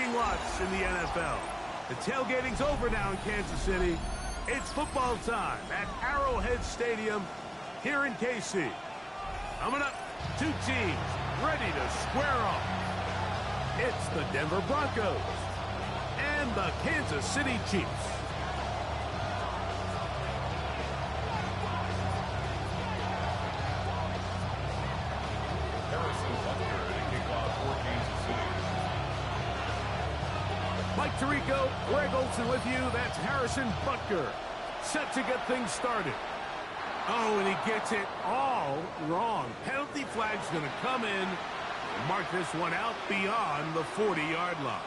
parking lots in the NFL. The tailgating's over now in Kansas City. It's football time at Arrowhead Stadium here in KC. Coming up, two teams ready to square off. It's the Denver Broncos and the Kansas City Chiefs. Mike Tirico, Greg Olsen with you. That's Harrison Butker, set to get things started. Oh, and he gets it all wrong. Penalty flag's going to come in and mark this one out beyond the 40-yard line.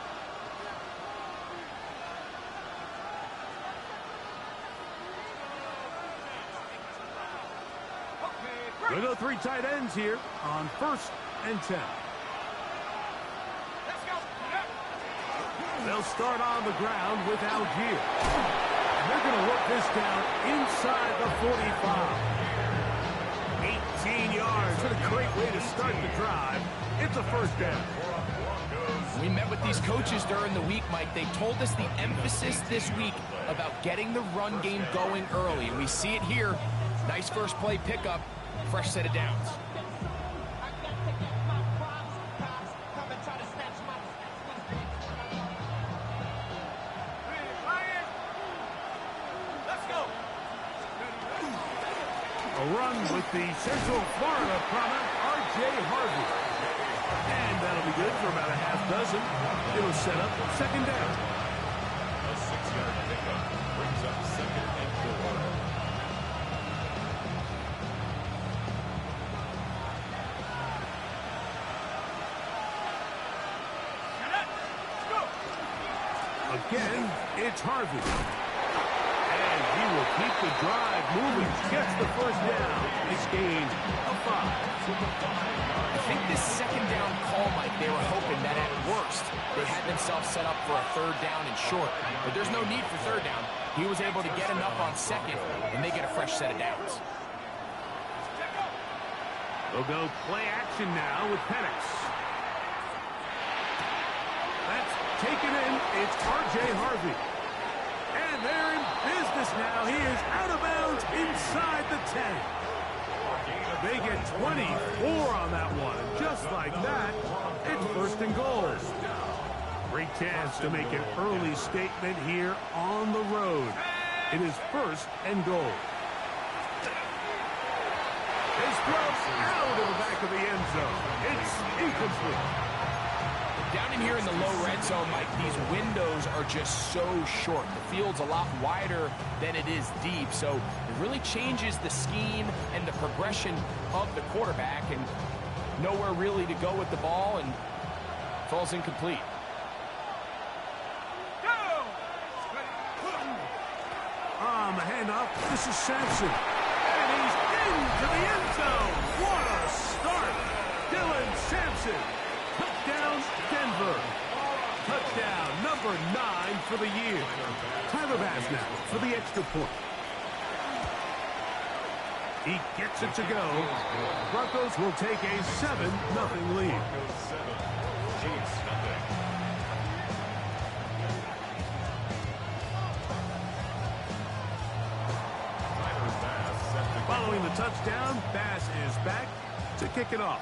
We'll go three tight ends here on 1st and 10. They'll start on the ground with Algier. And they're going to work this down inside the 45. 18 yards. What a great way to start the drive. It's a first down. We met with these coaches during the week, Mike. They told us the emphasis this week about getting the run game going early. And we see it here. Nice first play pickup. Fresh set of downs. A run with the Central Florida prominent, R.J. Harvey. And that'll be good for about a half dozen. It'll set up second down. A 6-yard pickup brings up 2nd and 4. Again, it's Harvey. And he will keep the drive moving. Gets the first down. He's gained a 5. I think this second down call, Mike, they were hoping that at worst they had themselves set up for a 3rd down and short. But there's no need for 3rd down. He was able to get enough on 2nd, and they get a fresh set of downs. They'll go play action now with Penix. That's taken in. It's R.J. Harvey. And they're in business now. He is out of bounds inside the 10. They get 24 on that one. And just like that, it's 1st and goal. Great chance to make an early statement here on the road. It is 1st and goal. His throw out of the back of the end zone. It's incomplete. Down in here in the low red zone, Mike, these windows are just so short. The field's a lot wider than it is deep, so it really changes the scheme and the progression of the quarterback, and nowhere really to go with the ball, and falls incomplete. On the handoff, this is Sampson. And he's into the end zone. What a start. Dylan Sampson. Touchdown, Denver. Touchdown, number 9 for the year. Tyler Bass now for the extra point. He gets it to go. Broncos will take a 7-0 lead. Chiefs, nothing. Following the touchdown, Bass is back to kick it off.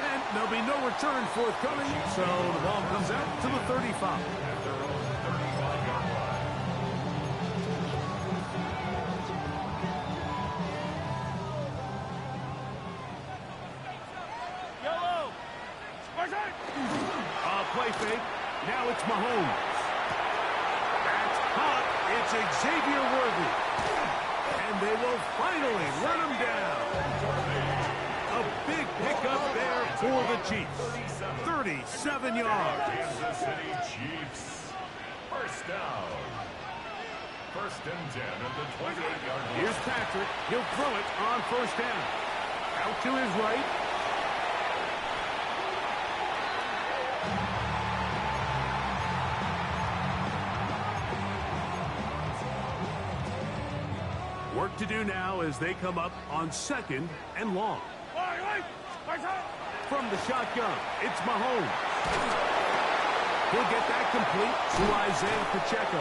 And there'll be no return forthcoming, so the ball comes out to the 35. Play fake. Now it's Mahomes. That's hot. It's Xavier Worthy. And they will finally run him down. A big pickup there for the Chiefs. 37 yards. Kansas City Chiefs. First down. 1st and 10 at the 28-yard line. Here's Patrick. He'll throw it on 1st down. Out to his right. Work to do now as they come up on 2nd and long. from the shotgun. It's Mahomes. He'll get that complete to Isaiah Pacheco.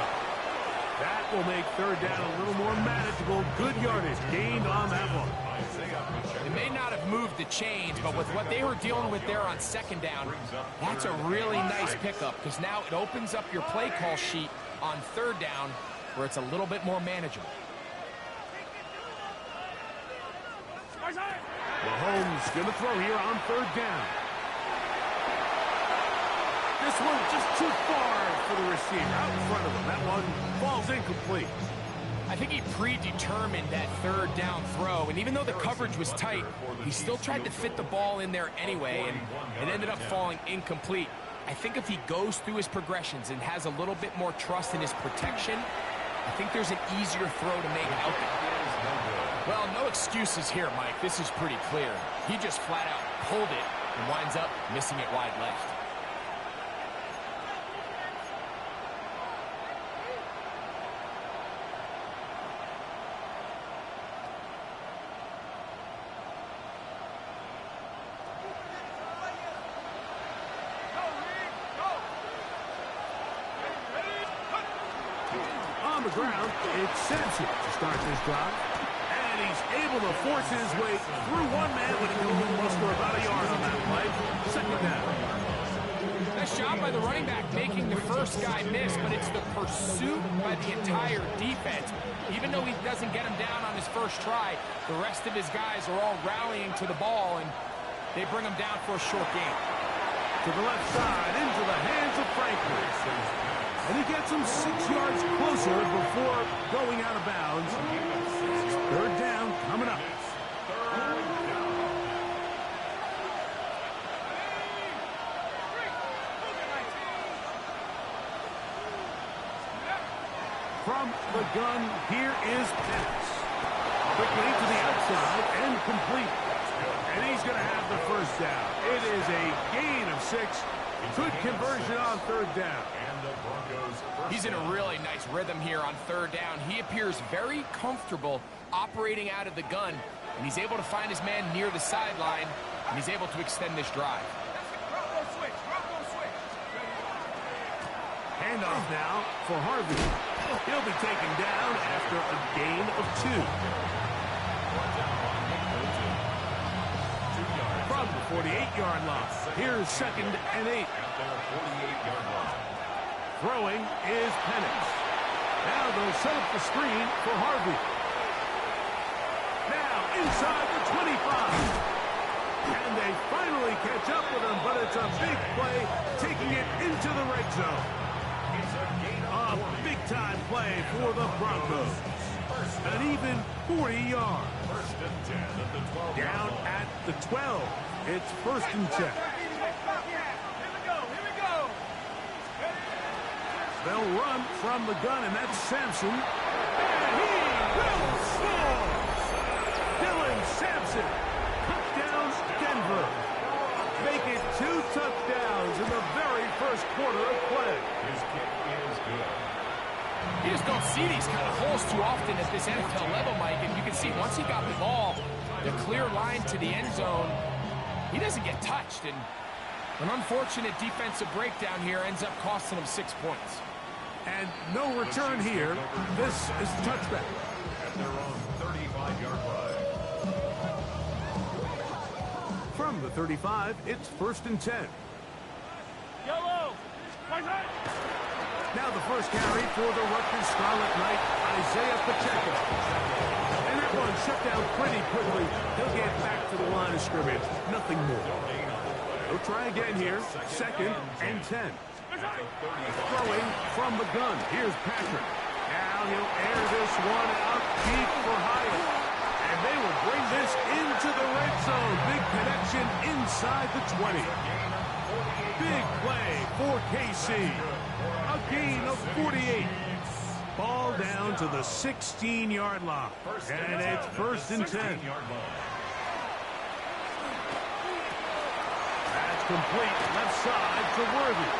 That will make third down a little more manageable. Good yardage gained on that one. It may not have moved the chains, but with what they were dealing with there on second down, that's a really nice pickup because now it opens up your play call sheet on third down where it's a little bit more manageable. Mahomes going to throw here on third down. This one just too far for the receiver out in front of him. That one falls incomplete. I think he predetermined that third down throw, and even though the coverage was tight, he still tried to fit the ball in there anyway, and it ended up falling incomplete. I think if he goes through his progressions and has a little bit more trust in his protection, I think there's an easier throw to make out there. Well, no excuses here, Mike. This is pretty clear. He just flat out pulled it and winds up missing it wide left. On the ground, it's Sampson to start this drive. And he's able to force his way through one man when he only must for about a yard on that play. Second down. Nice job by the running back making the first guy miss, but it's the pursuit by the entire defense. Even though he doesn't get him down on his first try, the rest of his guys are all rallying to the ball, and they bring him down for a short gain. To the left side, into the hands of Franklin. And he gets him 6 yards closer before going out of bounds. Third down coming up. From the gun, here is Pitts. Quickly to the outside and complete. And he's going to have the first down. It is a gain of 6. Good conversion on third down. He's in a really nice rhythm here on third down. He appears very comfortable operating out of the gun, and he's able to find his man near the sideline, and he's able to extend this drive. Handoff now for Harvey. He'll be taken down after a gain of 2. From the 48-yard line, here's 2nd and 8. Throwing is Penix. Now they'll set up the screen for Harvey. Now inside the 25. And they finally catch up with him, but it's a big play, taking it into the red zone. A big-time play for the Broncos. An even 40 yards. Down at the 12. It's 1st and 10. They'll run from the gun, and that's Sampson. And he will score! Dylan Sampson. Touchdown, Denver. Make it 2 touchdowns in the very first quarter of play. His kick is good. You just don't see these kind of holes too often at this NFL level, Mike, and you can see once he got the ball, the clear line to the end zone, he doesn't get touched, and an unfortunate defensive breakdown here ends up costing him 6 points. And no return here. This is the touchback. At their own 35-yard line. From the 35, it's 1st and 10. Yellow! Now the first carry for the Rutgers Scarlet Knight, Isaiah Pacheco. And that one shut down pretty quickly. He'll get back to the line of scrimmage. Nothing more. He'll try again here. 2nd and 10. Throwing from the gun. Here's Patrick. Now he'll air this one out deep for Hyatt. And they will bring this into the red zone. Big connection inside the 20. Big play for KC. A gain of 48. Ball down to the 16-yard line. And it's 1st and 10. That's complete. Left side to Worthy.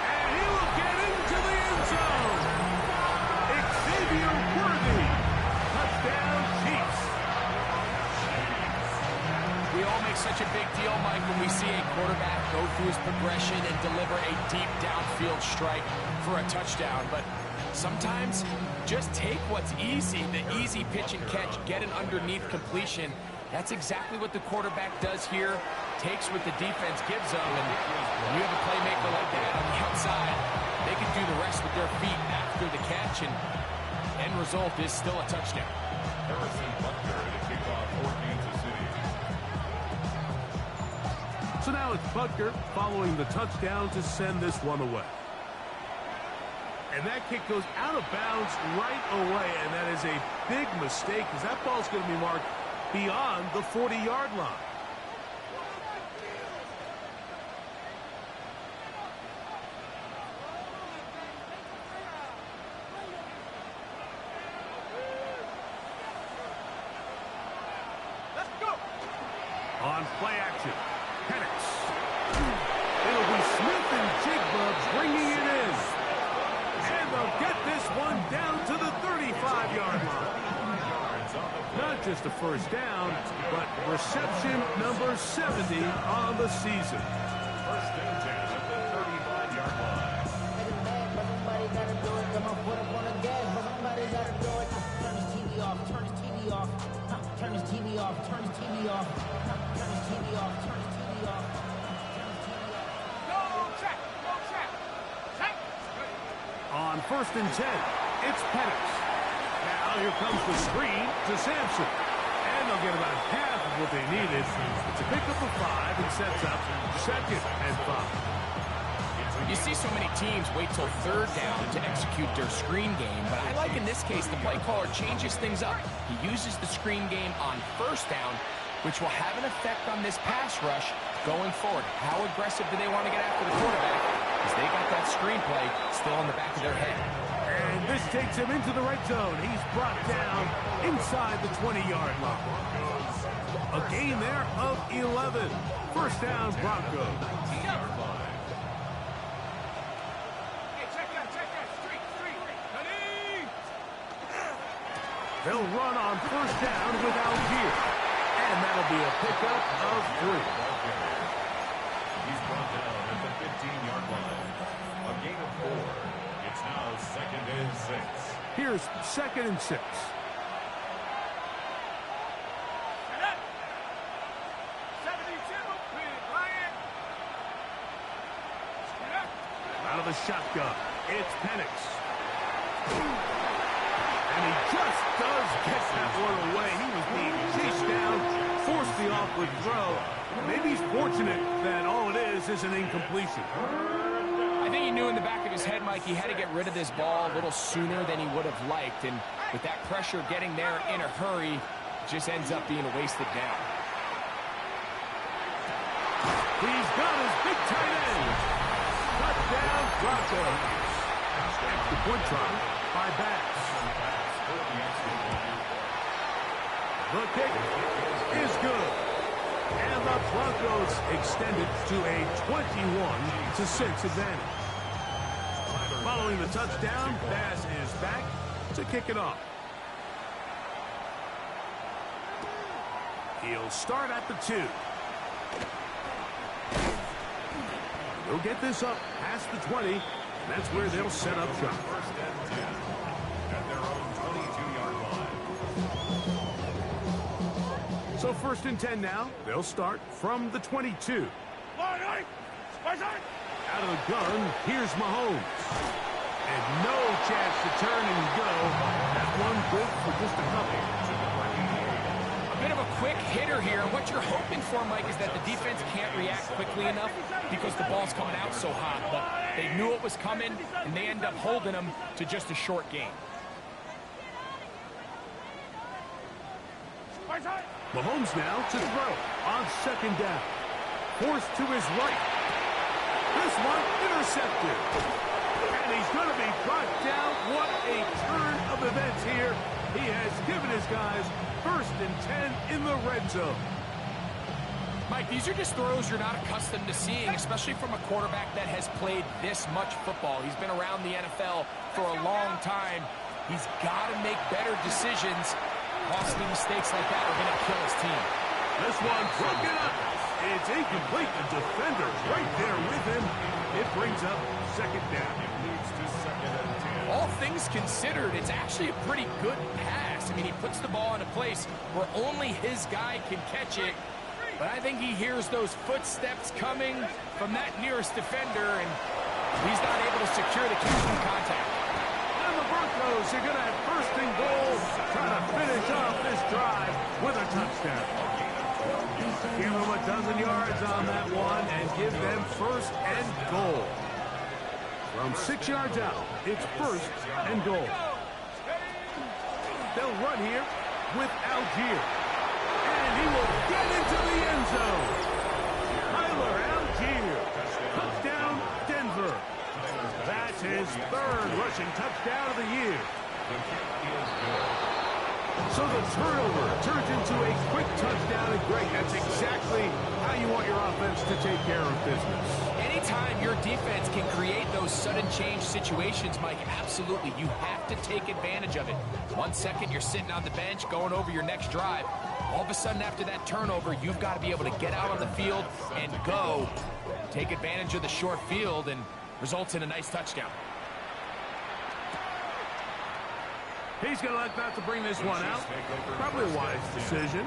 And he will get into the end zone. Xavier Worthy. Touchdown, Chiefs. We all make such a big deal, Mike, when we see a quarterback go through his progression and deliver a deep downfield strike for a touchdown. But sometimes just take what's easy, the easy pitch and catch, get an underneath completion. That's exactly what the quarterback does here, takes what the defense gives them, and when you have a playmaker like that on the outside, they can do the rest with their feet after the catch, and end result is still a touchdown. Harrison Butker to kick off for Kansas City. So now it's Butker following the touchdown to send this one away. And that kick goes out of bounds right away, and that is a big mistake because that ball's going to be marked beyond the 40-yard line. On play action, Penix. It'll be Smith and Jigba bringing it in. And they'll get this one down to the 35-yard line. Not just a first down, but reception number 70 on the season. First and 10 at the 35-yard line. Somebody gotta do it. Come on, put up on the gas, but somebody gotta do it. Turn his TV off, turn his TV off. Turn his TV off, turn his TV off. Turn his TV off, turn his TV off. Go check, go check. Check. On first and 10, it's Penix. Now here comes the screen to Sampson. And they'll get about half of what they needed. It's a pickup of 5 and sets up second and 5. You see so many teams wait till third down to execute their screen game, but I like in this case the play caller changes things up. He uses the screen game on first down, which will have an effect on this pass rush going forward. How aggressive do they want to get after the quarterback? Because they got that screen play still in the back of their head. And this takes him into the right zone. He's brought down inside the 20-yard line. A gain there of 11. First down, Broncos. They'll run on first down without fear. And that'll be a pickup of 3. He's brought down at the 15-yard line. A gain of 4. It's now second and 6. Here's second and 6. Out of the shotgun, it's Penix. And he just does get that one away. He was being chased down, forced the awkward throw. Maybe he's fortunate that all it is an incompletion. I think he knew in the back of his head, Mike, he had to get rid of this ball a little sooner than he would have liked. And with that pressure getting there in a hurry, it just ends up being a wasted down. He's got his big tight end. Touchdown, Broncos. Extra point try by Bass. The kick is good. And the Broncos extend it to a 21-6 advantage. Following the touchdown, Bass is back to kick it off. He'll start at the 2. He'll get this up past the 20, and that's where they'll set up shop. First and 10 at their own 22-yard line. So first and 10 now. They'll start from the 22. Out of the gun, here's Mahomes. And no chance to turn and go. That one good for just a couple. A bit of a quick hitter here. What you're hoping for, Mike, is that the defense can't react quickly enough because the ball's coming out so hot. But they knew it was coming, and they end up holding them to just a short gain. Mahomes now to throw on second down. Forced to his right. This one intercepted. And he's going to be brought down. What a turn of events here. He has given his guys first and 10 in the red zone. Mike, these are just throws you're not accustomed to seeing, especially from a quarterback that has played this much football. He's been around the NFL for a long time. He's got to make better decisions. Costly mistakes like that are going to kill his team. This one broken up. It's incomplete. The defender right there with him. It brings up second down. Moves to second and 10. All things considered, it's actually a pretty good pass. I mean, he puts the ball in a place where only his guy can catch it. But I think he hears those footsteps coming from that nearest defender, and he's not able to secure the catch from contact. And the Broncos are going to have first and goal, trying to finish off this drive with a touchdown. Give them a dozen yards on that one and give them first and goal. From 6 yards out, it's first and goal. They'll run here with Algier. And he will get into the end zone. Tyler Algier. Touchdown, Denver. That's his third rushing touchdown of the year. So the turnover turns into a quick touchdown, and Greg, that's exactly how you want your offense to take care of business. Anytime your defense can create those sudden change situations, Mike, absolutely, you have to take advantage of it. 1 second, you're sitting on the bench, going over your next drive. All of a sudden, after that turnover, you've got to be able to get out on the field and go. Take advantage of the short field, and results in a nice touchdown. He's going to like that to bring this one out. Probably a wise decision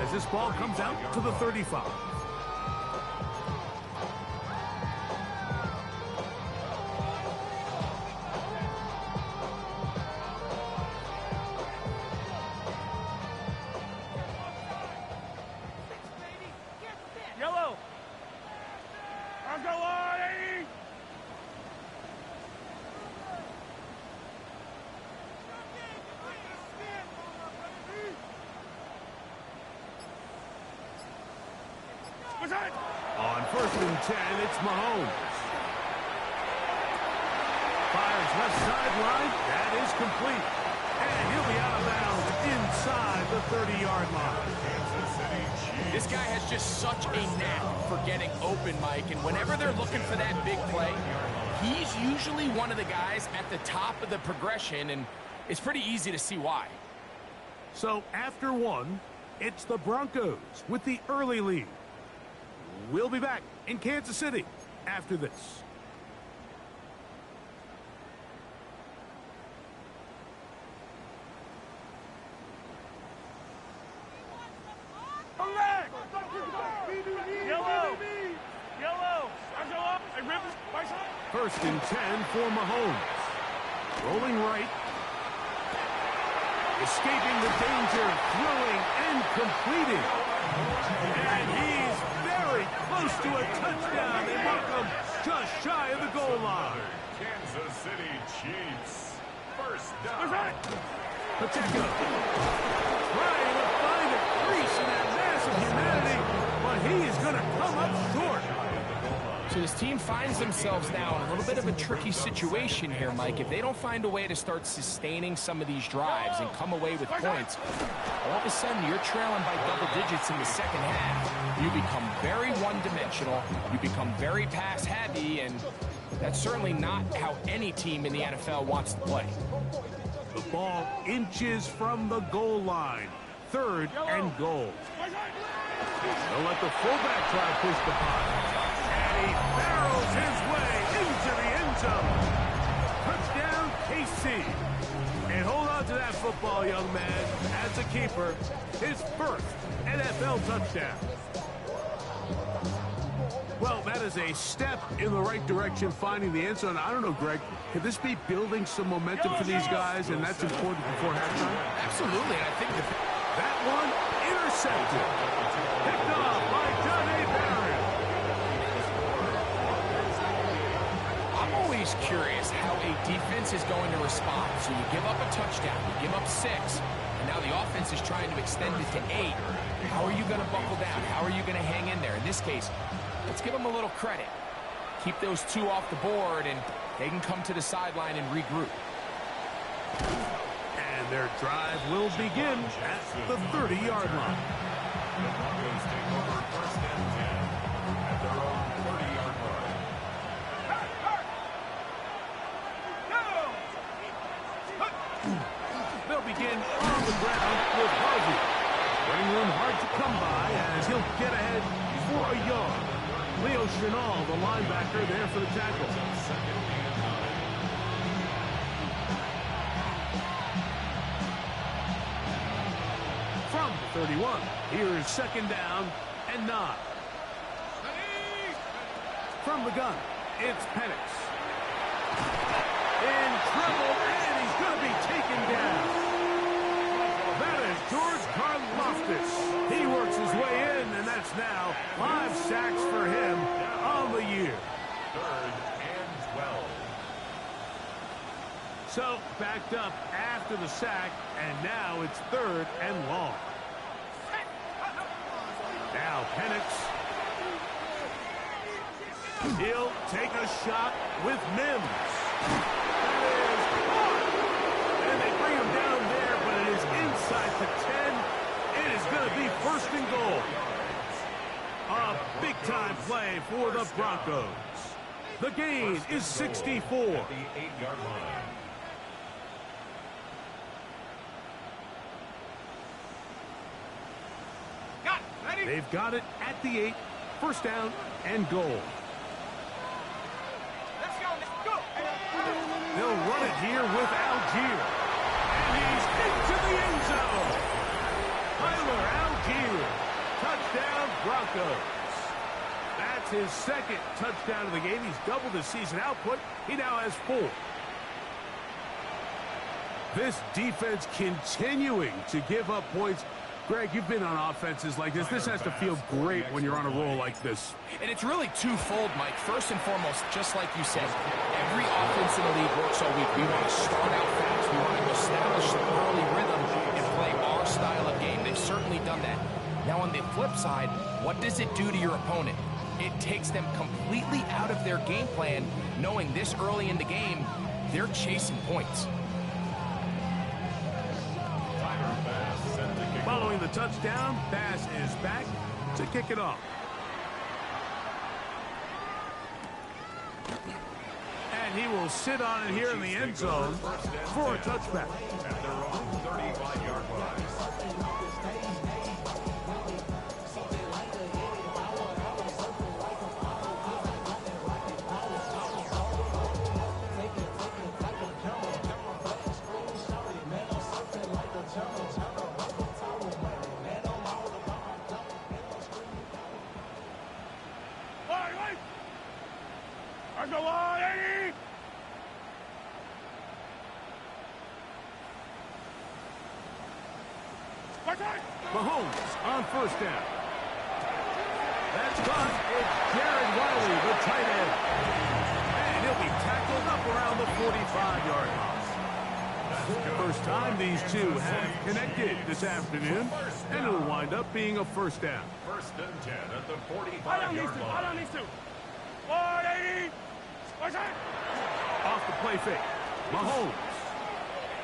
as this ball comes out to the 35. Yellow. I'll go on. On first and 10, it's Mahomes. Fires left sideline. That is complete. And he'll be out of bounds inside the 30-yard line. This guy has just such a knack for getting open, Mike, and whenever they're looking for that big play, he's usually one of the guys at the top of the progression, and it's pretty easy to see why. So after one, it's the Broncos with the early lead. We'll be back in Kansas City after this. First and 10 for Mahomes. Rolling right. Escaping the danger, throwing and completing. And he's very close to a touchdown. They mark him just shy of the goal line. Kansas City Chiefs. First down. Pacheco trying to find a crease in that mass of humanity, but he is going to come up short. So this team finds themselves now in a little bit of a tricky situation here, Mike. If they don't find a way to start sustaining some of these drives and come away with points, all of a sudden you're trailing by double digits in the second half. You become very one-dimensional, you become very pass-heavy, and that's certainly not how any team in the NFL wants to play. The ball inches from the goal line. Third and goal. They'll let the fullback try to push the punt. And he barrels his way into the end zone. Touchdown, KC. And hold on to that football, young man. As a keeper, his first NFL touchdown. Well, that is a step in the right direction, finding the end zone. I don't know, Greg, could this be building some momentum for these guys, and that's important before halftime? Absolutely, and I think that one intercepted. Picked off by John A. Barron. I'm always curious how a defense is going to respond. So you give up a touchdown, you give up 6, and now the offense is trying to extend it to 8. How are you going to buckle down? How are you going to hang in there? In this case, let's give them a little credit. Keep those 2 off the board, and they can come to the sideline and regroup. And their drive will begin at the 30-yard line. The Broncos take over first and 10 at their own 30-yard line. They'll begin on the ground with Harvey. Running room hard to come by. get ahead for a yard. Leo Chenal, the linebacker, there for the tackle. From the 31, here's second down and 9. From the gun, it's Penix. In trouble, and he's going to be taken down. That is George Karlaftis. He works his way in, and that's now 5 sacks for him on the year. 3rd and 12. So, backed up after the sack, and now it's 3rd and long. Now Penix. He'll take a shot with Mims. That is caught. And they bring him down there, but it is inside the 10. It is going to be 1st and goal. A big-time play for the Broncos. The gain is 64. At the 8-yard line. They've got it at the 8. 1st down and goal. They'll run it here with Algier. And he's into the end zone. Tyler Algier. Touchdown, Broncos. That's his 2nd touchdown of the game. He's doubled his season output. He now has 4. This defense continuing to give up points. Greg, you've been on offenses like this. This has to feel great when you're on a roll like this. And it's really twofold, Mike. First and foremost, just like you said, every offense in the league works all week. We want to start out fast. We want to establish the early rhythm and play our style of game. They've certainly done that. Now, on the flip side, what does it do to your opponent? It takes them completely out of their game plan, knowing this early in the game, they're chasing points. Following the touchdown, Bass is back to kick it off. And he will sit on it here in the end zone for a touchback. At their own 35-yard line. Mahomes on 1st down. That's caught. It's Jared Wiley, the tight end. And he'll be tackled up around the 45-yard line. First time these two have connected this afternoon, and it'll wind up being a 1st down. 1st and 10 at the 45-yard line. Off the play fake. Mahomes.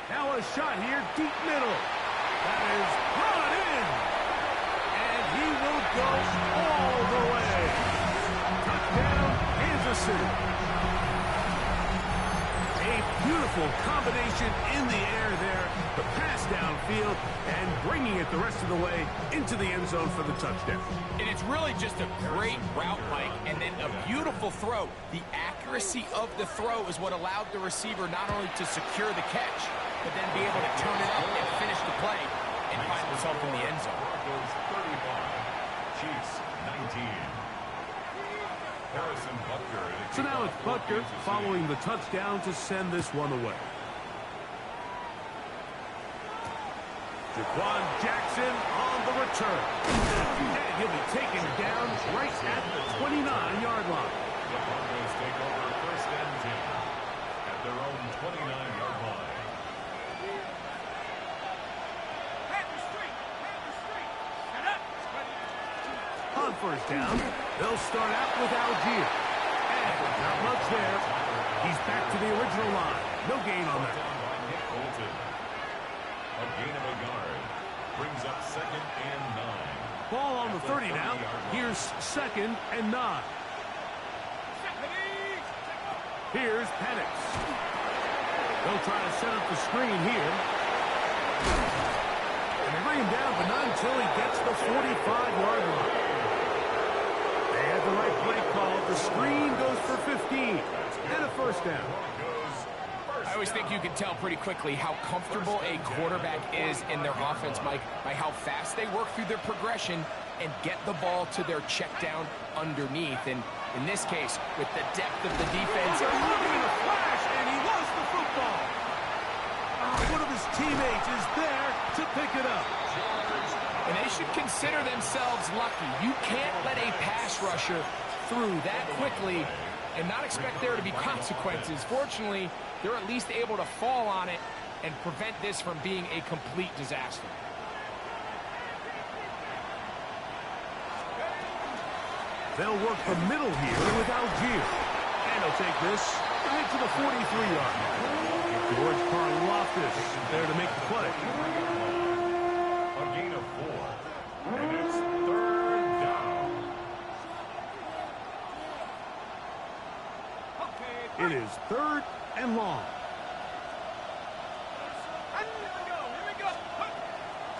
Now a shot here, deep middle. That is brought in. And he will go all the way. Touchdown, Kansas City. A beautiful combination in the air there. The pass downfield and bringing it the rest of the way into the end zone for the touchdown. And it's really just a great route, Mike, and then a beautiful throw. The accuracy of the throw is what allowed the receiver not only to secure the catch, but then be able to turn it up and finish the play and find himself in the end zone. Broncos 35, Chiefs 19. Harrison Butker. So now it's Butker following the touchdown to send this one away. Jaquan Jackson on the return. And he'll be taken down right at the 29-yard line. The Broncos take over 1st and 10 at their own 29-yard line. On 1st down, they'll start out with Algier. And not much there. He's back to the original line. No gain on that. A gain of a yard brings up 2nd and 9. Ball on the 30 now. Here's 2nd and 9. Here's Penix. They'll try to set up the screen here. And they bring him down, but not until he gets the 45-yard line. first down. I always think you can tell pretty quickly how comfortable a quarterback is in their offense, Mike, by how fast they work through their progression and get the ball to their check down underneath. And in this case, with the depth of the defense, They're moving in a flash, and he lost the football. One of his teammates is there to pick it up. and they should consider themselves lucky. You can't let a pass rusher through that quickly and not expect there to be consequences. Fortunately, they're at least able to fall on it and prevent this from being a complete disaster. They'll work the middle here with Algier. And he'll take this ahead to the 43-yard line. George Karlaftis there to make the play. A gain of 4. And it's 3rd down. It is 3rd and long.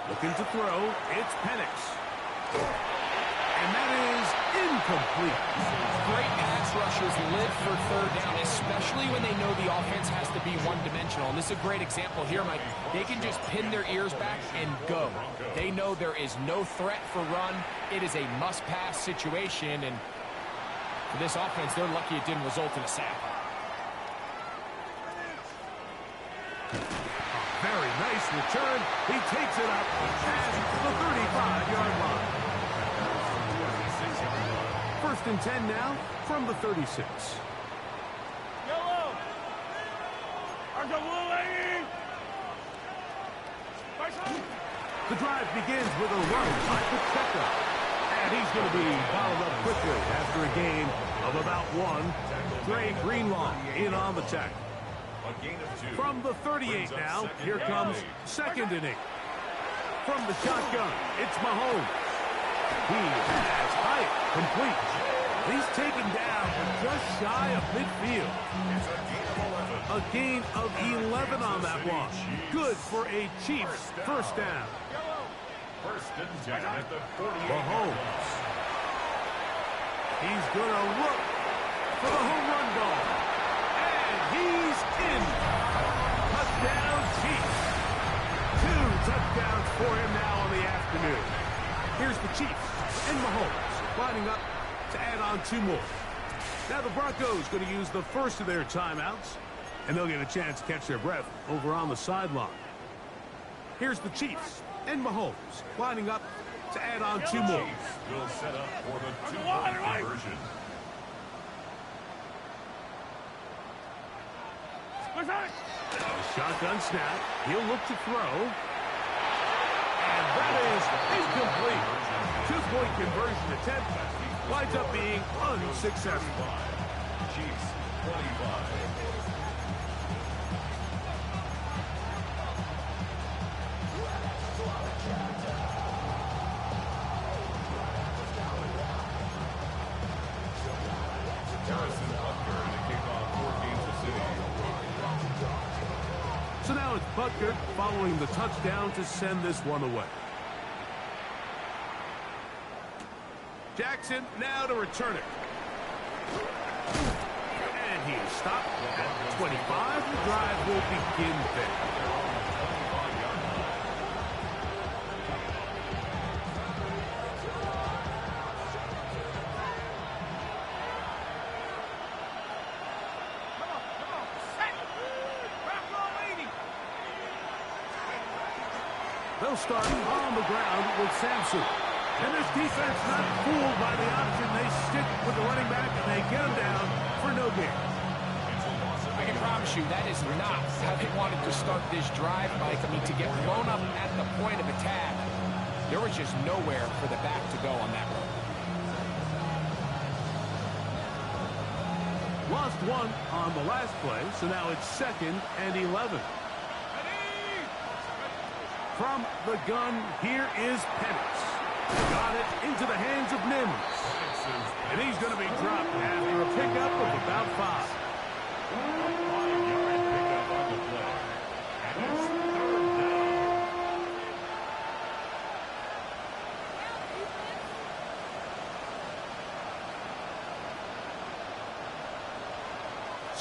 Looking to throw, it's Penix. And that is incomplete. Great pass rushers live for 3rd down, especially when they know the offense has to be one-dimensional. And this is a great example here, Mike. They can just pin their ears back and go. They know there is no threat for run. It is a must-pass situation, and for this offense, they're lucky it didn't result in a sack. Very nice return. He takes it up at the 35-yard line. 1st and 10 now from the 36. Yellow. The drive begins with a run by Pacheco. And he's going to be followed up quickly after a gain of about 1. Dre Greenlaw in on the tackle. A gain of 2. From the 38 now, here comes 2nd and 8. From the shotgun, it's Mahomes. He has height complete. He's taken down just shy of midfield. A gain of 11 on that one. Good for a Chiefs 1st down. 1st and 10 at the 48. Mahomes. He's going to look for the home run goal. And he's in. Touchdown Chiefs. 2 touchdowns for him now on the afternoon. Here's the Chiefs and Mahomes lining up to add on 2 more. Now the Broncos going to use the first of their timeouts, and they'll get a chance to catch their breath over on the sideline. Here's the Chiefs and Mahomes lining up to add on 2 more. Chiefs will set up for the 2-point conversion. Shotgun snap. He'll look to throw. And that is incomplete. 2-point conversion attempt winds up being unsuccessful. Chiefs 25. So now it's Butker following the touchdown to send this one away. Jackson now to return it. And he is stopped at 25. The drive will begin there. They'll start on the ground with Sampson. And this defense not fooled by the option. They stick with the running back and they get him down for no gain. I can promise you that is not how they wanted to start this drive, Mike. I mean, to get blown up at the point of attack, there was just nowhere for the back to go on that run. Lost 1 on the last play, so now it's 2nd and 11. From the gun, here is Penix. Got it into the hands of Mims. And he's going to be dropped after a pickup of about 5. 5-yard pickup on the play. And it's 3rd down.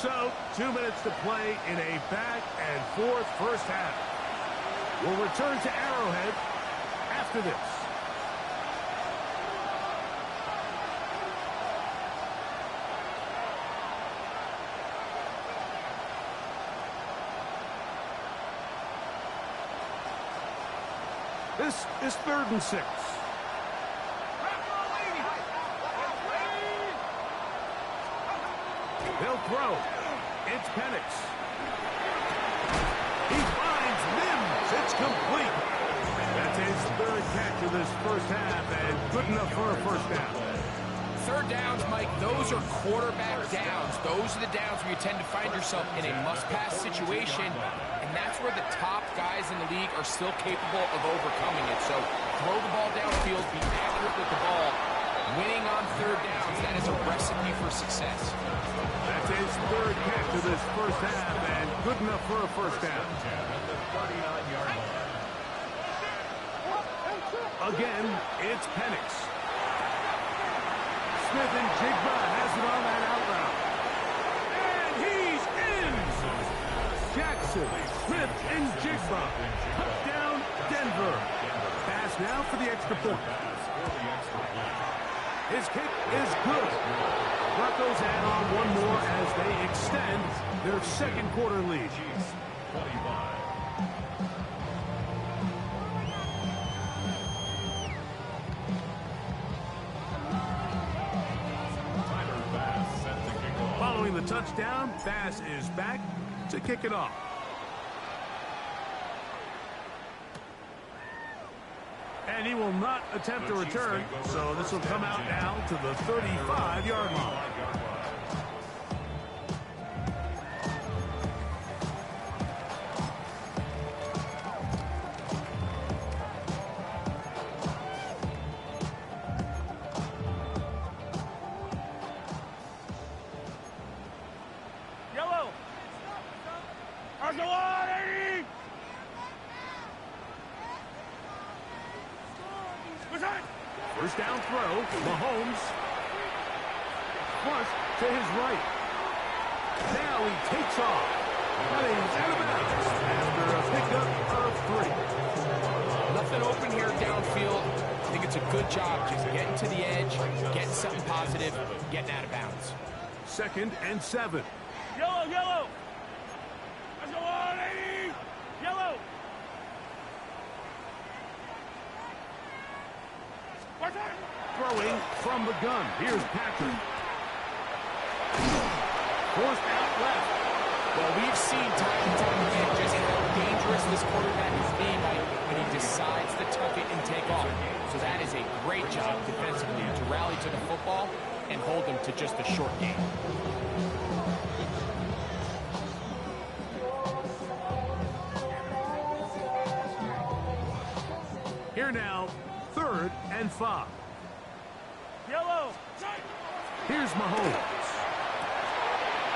So, 2 minutes to play in a back-and-forth first half. We'll return to Arrowhead after this. This is 3rd and 6. They'll throw. It's Penix. He finds Mims. It's complete. That's his 3rd catch of this first half, and good enough for a first down. 3rd downs, Mike, those are quarterback downs. Those are the downs where you tend to find yourself in a must-pass situation, and that's where the top guys in the league are still capable of overcoming it. So throw the ball downfield, be accurate with the ball. Winning on 3rd downs, that is a recipe for success. That's his 3rd catch of this first half, and good enough for a first down. Again, it's Penix. Smith and Jigba has it on that out route. And he's in! Jackson, Smith, and Jigba. Touchdown, Denver. Pass now for the extra point. His kick is good. Broncos add on one more as they extend their 2nd quarter lead. Following the touchdown, Bass is back to kick it off. And he will not attempt a return, so this will come out now to the 35-yard line. Yellow! Go on, 80! First down throw, Mahomes. Flush to his right. Now he takes off. But he's out of bounds after a pickup of 3. Nothing open here downfield. I think it's a good job just getting to the edge, getting something positive, getting out of bounds. 2nd and 7. Yellow, yellow! Go on, 80! Yellow! Throwing from the gun. Here's Patrick. Forced out left. Well, we've seen time and time again just how dangerous this quarterback is being when he decides to tuck it and take off. So that is a great job defensively to rally to the football and hold him to just a short gain. Here now, 3rd and 5. Yellow! Here's Mahomes.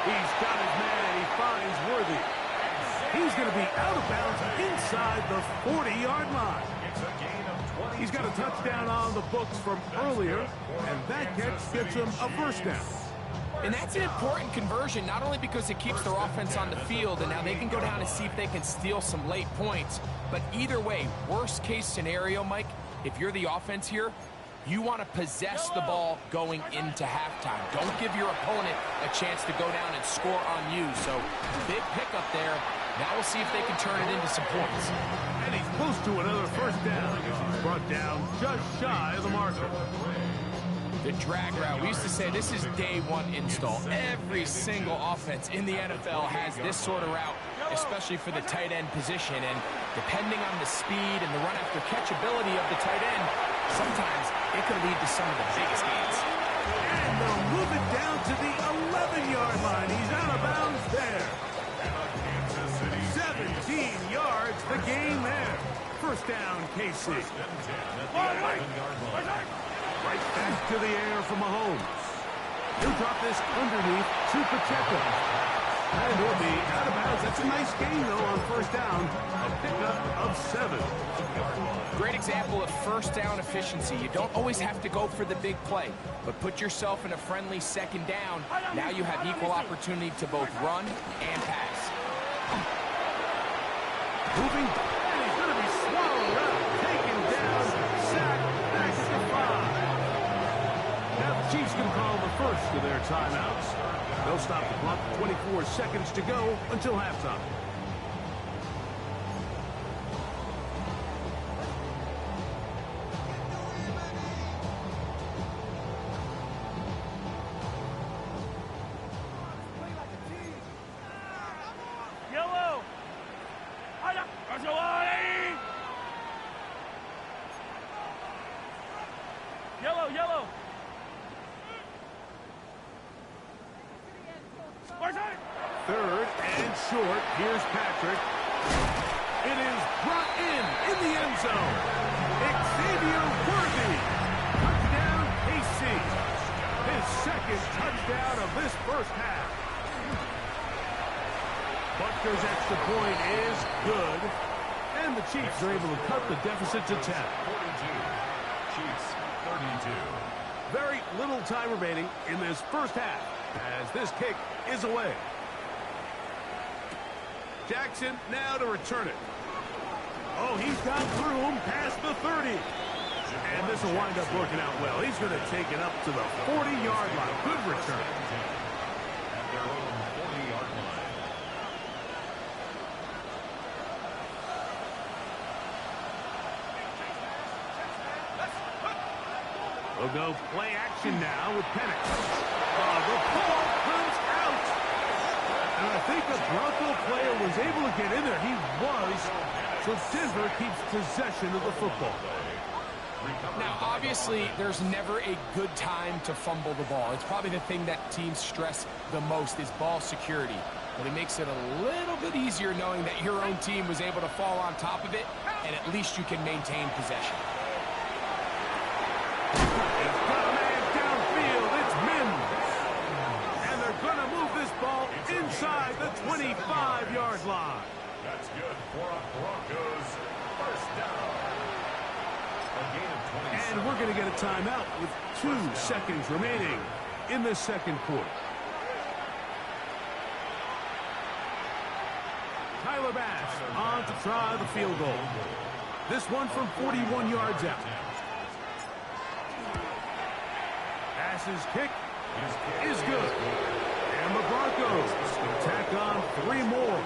He's got his man, and he finds Worthy. He's going to be out of bounds inside the 40-yard line. He's got a touchdown on the books from earlier, and that catch gets him a first down. And that's an important conversion, not only because it keeps their offense on the field, and now they can go down and see if they can steal some late points. But either way, worst case scenario, Mike, if you're the offense here, you want to possess the ball going into halftime. Don't give your opponent a chance to go down and score on you. So, big pickup there. Now we'll see if they can turn it into some points. And he's close to another first down. He's brought down just shy of the marker. The drag route. We used to say this is day one install. Every single offense in the NFL has this sort of route, especially for the tight end position. And depending on the speed and the run after catch ability of the tight end, sometimes it could lead to some of the biggest gains. And they'll move it down to the 11-yard line. He's out of bounds there. 17 yards, the gain there. First down, KC. Right back to the air for Mahomes. He'll drop this underneath to Pacheco. And he'll be out of bounds. That's a nice gain, though, on first down. A pickup of 7. Great example of first down efficiency. You don't always have to go for the big play, but put yourself in a friendly second down. Now you have equal opportunity to both run and pass. Moving, and he's going to be swallowed up, taken down, sacked, back at the 5. Now the Chiefs can call the first of their timeouts. They'll stop the clock, 24 seconds to go until halftime. Yellow. Yellow, yellow. Third and short. Here's Patrick. It is brought in the end zone. Xavier Worthy. Touchdown, KC. His second touchdown of this first half. Butker's extra point is good. And the Chiefs are able to cut the deficit to 10. 42. Chiefs 32. Very little time remaining in this first half as this kick is away. Jackson now to return it. Oh, he's got room past the 30. And this will wind up working out well. He's going to take it up to the 40-yard line. Good return. At their own 40-yard line. We'll go play action now with Penix. The ball comes out. And I think the Bronco player was able to get in there. He was. So Denver keeps possession of the football. Now, obviously, there's never a good time to fumble the ball. It's probably the thing that teams stress the most is ball security. But it makes it a little bit easier knowing that your own team was able to fall on top of it, and at least you can maintain possession. He's got a man downfield. It's Mims. And they're going to move this ball inside the 25-yard line. That's good for a Broncos first down. A gain of 27. And we're going to get a timeout with 2 seconds remaining in the second quarter. Tyler Bass on to try the field goal. This one from 41 yards out. Bass's kick is good. And the Broncos tack on 3 more,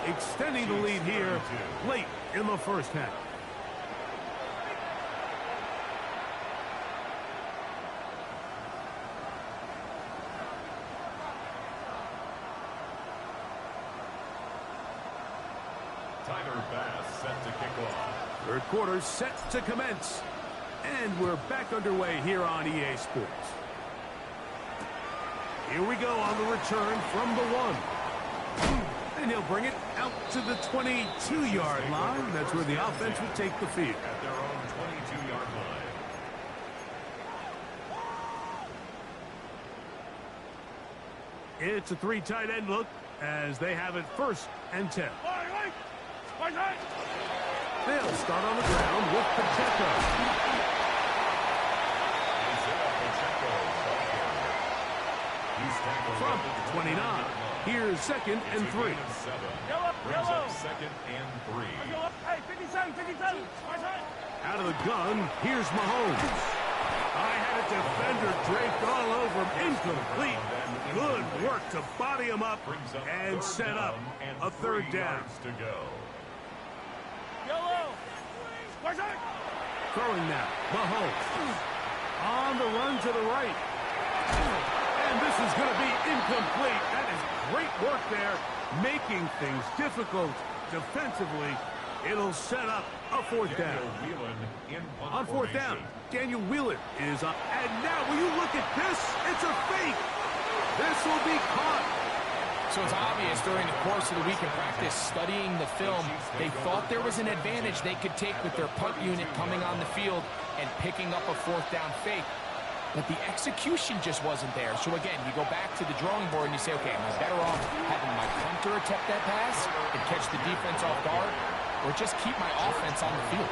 extending the lead here late in the first half. Tyler Bass set to kick off. Third quarter set to commence. And we're back underway here on EA Sports. Here we go on the return from the 1. And he'll bring it out to the 22-yard line. That's where the offense will take the field. At their own 22-yard line. It's a 3 tight end look as they have it 1st and 10. They'll start on the ground with Pacheco. From 29, here's 2nd and 3. Brings up 2nd and 3. Hey, 57, 57. Out of the gun, here's Mahomes. I had a defender draped all over him. Incomplete. Good work to body him up and set up a 3rd down. To go. Yellow. Throwing now, Mahomes. On the run to the right. And this is going to be incomplete. That is great work there, making things difficult defensively. It'll set up a 4th down. On 4th down, Daniel Whelan is up. And now, will you look at this? It's a fake. This will be caught. So it's obvious during the course of the week in practice, studying the film, they thought there was an advantage they could take with their punt unit coming on the field and picking up a 4th down fake. but the execution just wasn't there. So again, you go back to the drawing board and you say, okay, am I better off having my punter attempt that pass and catch the defense off guard, or just keep my offense on the field?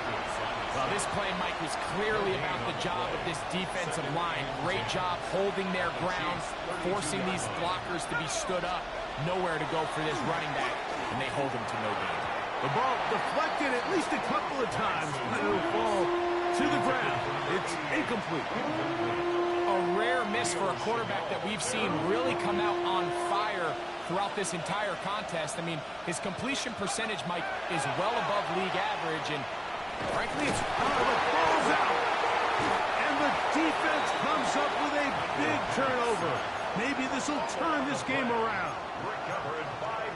Well, this play, Mike, was clearly about the job of this defensive line. Great job holding their ground, forcing these blockers to be stood up. Nowhere to go for this running back, and they hold him to no gain. The ball deflected at least a couple of times, but it'll fall to the ground. It's incomplete. A rare miss for a quarterback that we've seen really come out on fire throughout this entire contest. I mean, his completion percentage, Mike, is well above league average, and frankly, it's the ball's out. And the defense comes up with a big turnover. Maybe this will turn this game around.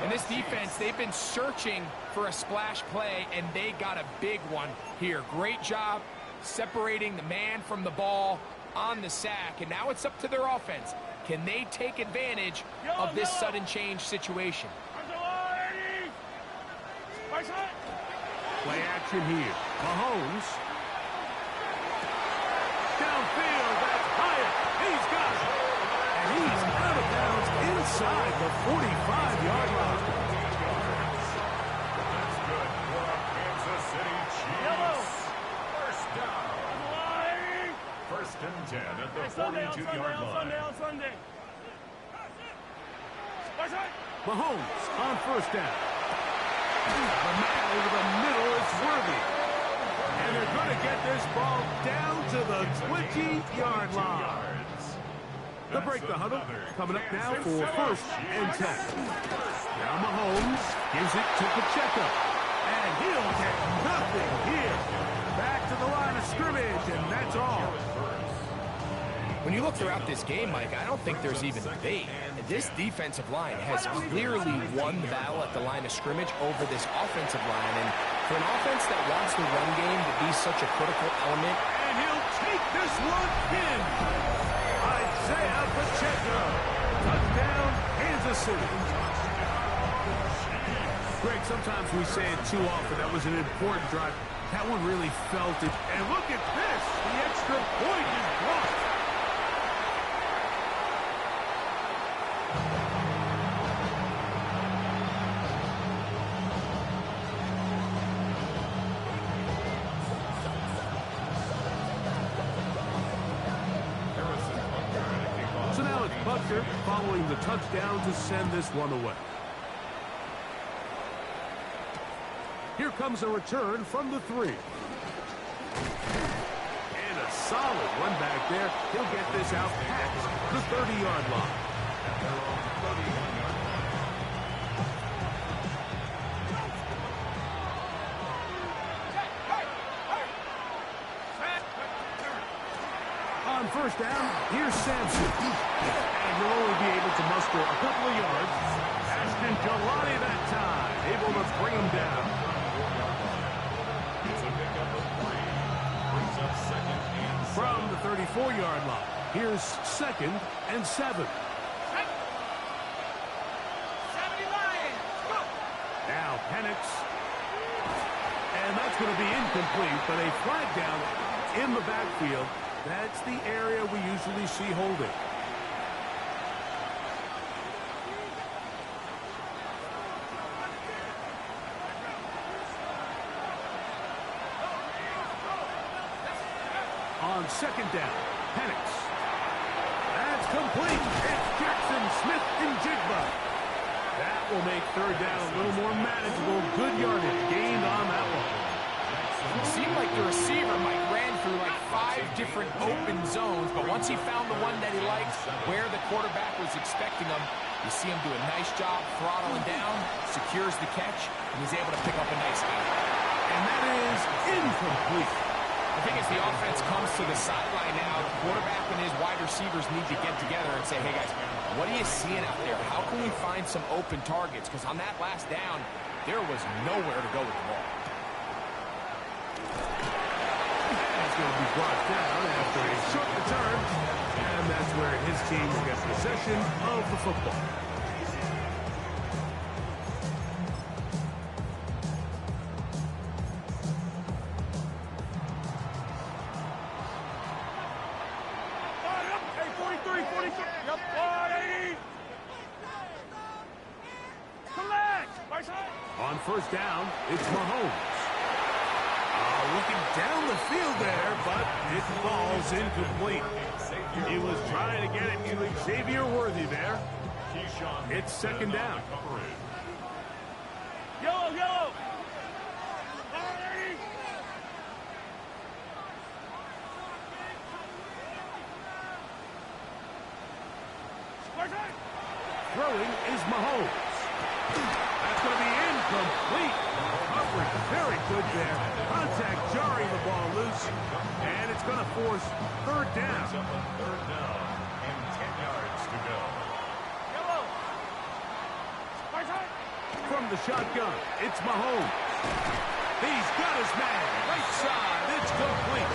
And this defense, they've been searching for a splash play, and they got a big one here. Great job separating the man from the ball on the sack, and now it's up to their offense. Can they take advantage of this sudden change situation? Play action here. Mahomes. Downfield, that's Hyatt. He's got it. And he's out of bounds inside the 45-yard line. That's good for Kansas City Chiefs. First down. First and 10 at the 42-yard line. On Sunday. Mahomes on first down. The man over the middle is Worthy. And they're going to get this ball down to the 20-yard line. The break the huddle coming up now for first and 10. Now Mahomes gives it to Pacheco. And he'll get nothing here. Back to the line of scrimmage, and that's all. When you look throughout this game, Mike, I don't think there's even debate. This defensive line has clearly won the battle at the line of scrimmage over this offensive line. And for an offense that wants the run game to be such a critical element. And he'll take this one in. Isaiah Pacheco. Touchdown, Kansas City. Greg, sometimes we say it too often. That was an important drive. That one really felt it. And look at this. The extra point is blocked. So now it's Butker following the touchdown to send this one away. Here comes a return from the 3. And a solid run back there. He'll get this out past the 30-yard line. On first down, here's Sampson. And he'll only be able to muster a couple of yards. Ashton Jelani that time, able to bring him down. From the 34-yard line, here's second and 7. Now Penix. And that's going to be incomplete, but a flag down in the backfield. That's the area we usually see holding. On second down, Penix. That's complete. It's Jackson Smith and Jigba. That will make third down a little more manageable. Good yardage gained on that one. It seemed like the receiver, Mike, ran through like 5 different open zones, but once he found the one that he liked, where the quarterback was expecting him, you see him do a nice job throttling down, secures the catch, and he's able to pick up a nice gain. And that is incomplete. I think as the offense comes to the sideline now, the quarterback and his wide receivers need to get together and say, hey, guys, what are you seeing out there? How can we find some open targets? Because on that last down, there was nowhere to go with the ball. That's going to be brought down after a short return. And that's where his team will get possession of the football. On first down, it's Mahomes. Looking down the field there, but it falls incomplete. He was trying to get it to Xavier Worthy there. It's second down. Yellow, yellow. Throwing is Mahomes. That's going to be incomplete. Coverage very good there. Contact jarring the ball loose. And it's going to force third down. Third down and 10 yards to go. Yellow. From the shotgun, it's Mahomes. He's got his man. Right side. It's complete.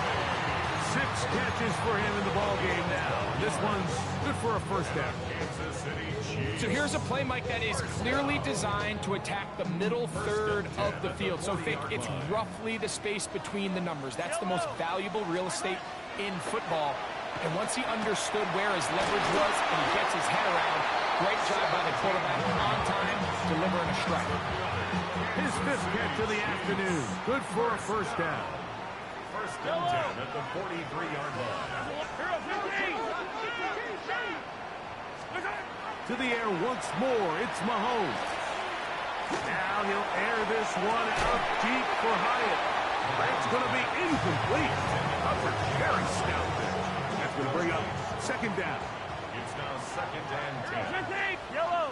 6 catches for him in the ball game now. This one's good for a first down. Kansas City Chiefs. So here's a play, Mike, that is clearly designed to attack the middle third of the field. So think it's roughly the space between the numbers. That's the most valuable real estate in football. And once he understood where his leverage was and he gets his head around, great job by the quarterback on time, delivering a strike. His 5th catch of the afternoon. Good for a first down. First and 10 at the 43-yard line. To the air once more, it's Mahomes. Now he'll air this one out deep for Hyatt. That's going to be incomplete. Coverage very stout there. That's going to bring up second down. It's now second and 10. Yellow.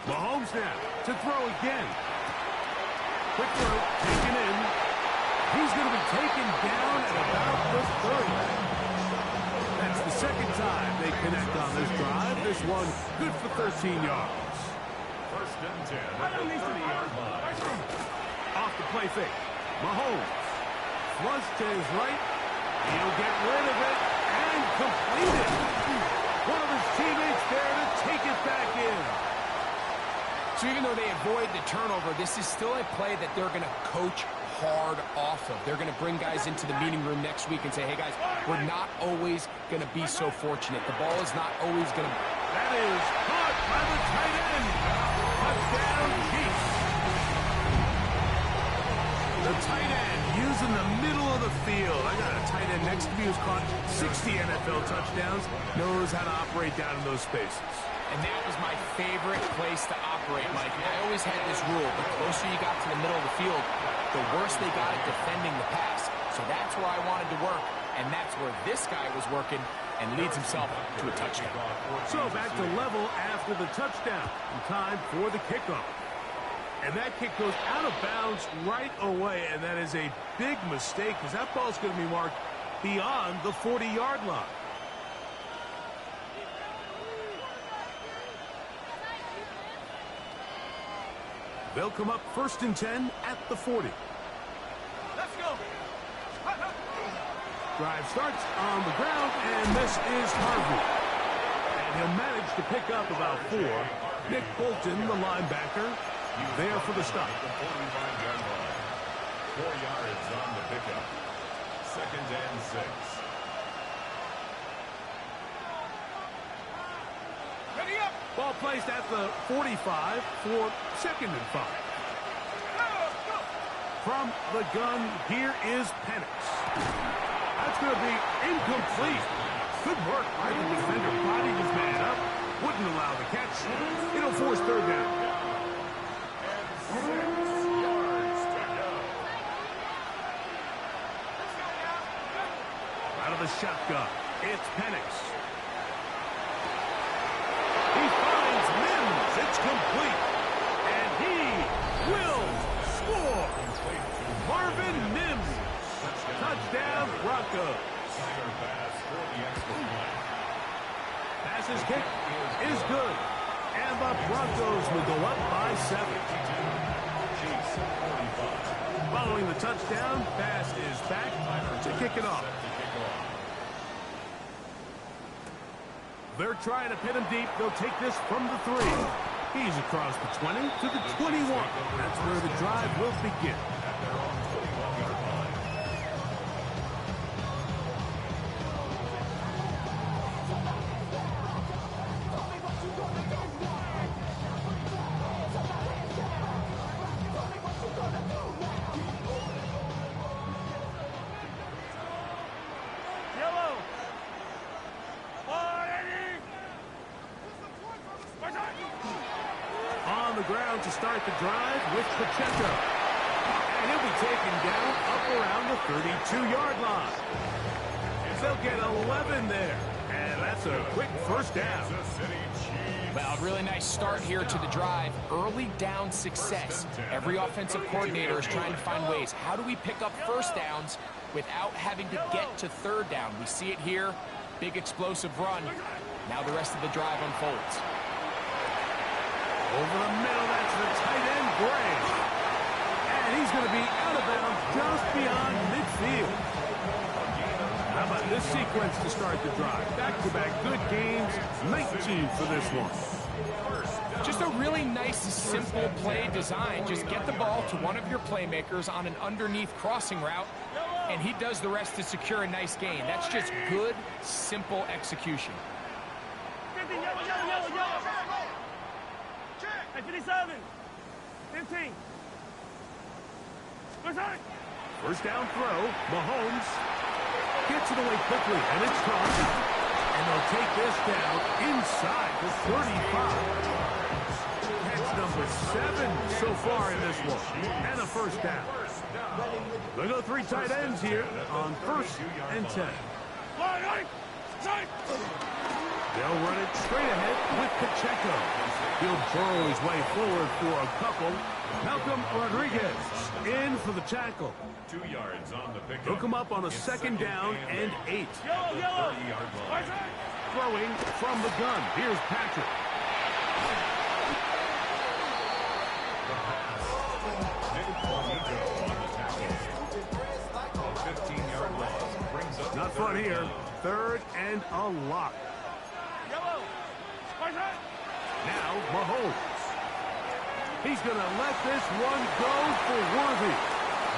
Mahomes now to throw again. Quick throw, taken in. He's going to be taken down at about the 30. That's the second time they connect on this drive. This one good for 13 yards. First and 10 at the 30-yard line. Off the play fake. Mahomes. Flush to his right. He'll get rid of it and complete it. One of his teammates there to take it back in. So even though they avoid the turnover, this is still a play that they're going to coach hard off of. They're going to bring guys into the meeting room next week and say, hey, guys, we're not always going to be so fortunate. The ball is not always going to... That is caught by the tight end. Touchdown, Chiefs. The tight end using the middle of the field. I got a tight end next to me who's caught 60 NFL touchdowns. Knows how to operate down in those spaces. And that was my favorite place to operate, Mike. I always had this rule. The closer you got to the middle of the field, the worse they got at defending the pass. So that's where I wanted to work, and that's where this guy was working and leads himself to a touchdown. So back to level after the touchdown. And time for the kickoff. And that kick goes out of bounds right away, and that is a big mistake because that ball's going to be marked beyond the 40-yard line. They'll come up first and 10 at the 40. Let's go. Drive starts on the ground, and this is Harvey. And he'll manage to pick up about 4. Nick Bolton, the linebacker, there for the stop. The 45-yard line. 4 yards on the pickup. Second and 6. Ready up. Ball placed at the 45 for second and 5. From the gun, here is Penix. That's going to be incomplete. Good work by the defender. Bodied his man up. Wouldn't allow the catch. It'll force third down. And 6 yards to go. Out of the shotgun, it's Penix. He finds Mims. It's complete. And he will score. Marvin Mims. Touchdown, Broncos. Pass's kick is good. And the Broncos will go up by 7. Following the touchdown, pass is back to kick it off. They're trying to pin him deep. They'll take this from the 3. He's across the 20 to the 21. That's where the drive will begin. the ground to start the drive with Pacheco. And he'll be taken down up around the 32-yard line. They'll get 11 there. And that's a quick first down. Well, really nice start here to the drive. Early down success. Every offensive coordinator is trying to find ways. How do we pick up first downs without having to get to third down? We see it here. Big explosive run. Now the rest of the drive unfolds. Over the middle, that's the tight end, Gray. And he's going to be out of bounds just beyond midfield. How about this sequence to start the drive? Back-to-back good games, 19 for this one. Just a really nice, simple play design. Just get the ball to one of your playmakers on an underneath crossing route, and he does the rest to secure a nice gain. That's just good, simple execution. 50, yellow. Hey, 57, 15. First down throw, Mahomes gets it away quickly, and it's tossed out. And they'll take this down inside the 35. That's number 7 so far in this one. And a first down. They go 3 tight ends here on 1st and 10. They'll run it straight ahead with Pacheco. He'll burrow his way forward for a couple. Malcolm Rodriguez in for the tackle. 2 yards on the pickup. Hook him up on a 2nd down and 8. Yellow. Throwing from the gun. Here's Patrick. Not fun here. 3rd and a lot. Now Mahomes. He's going to let this one go for Worthy.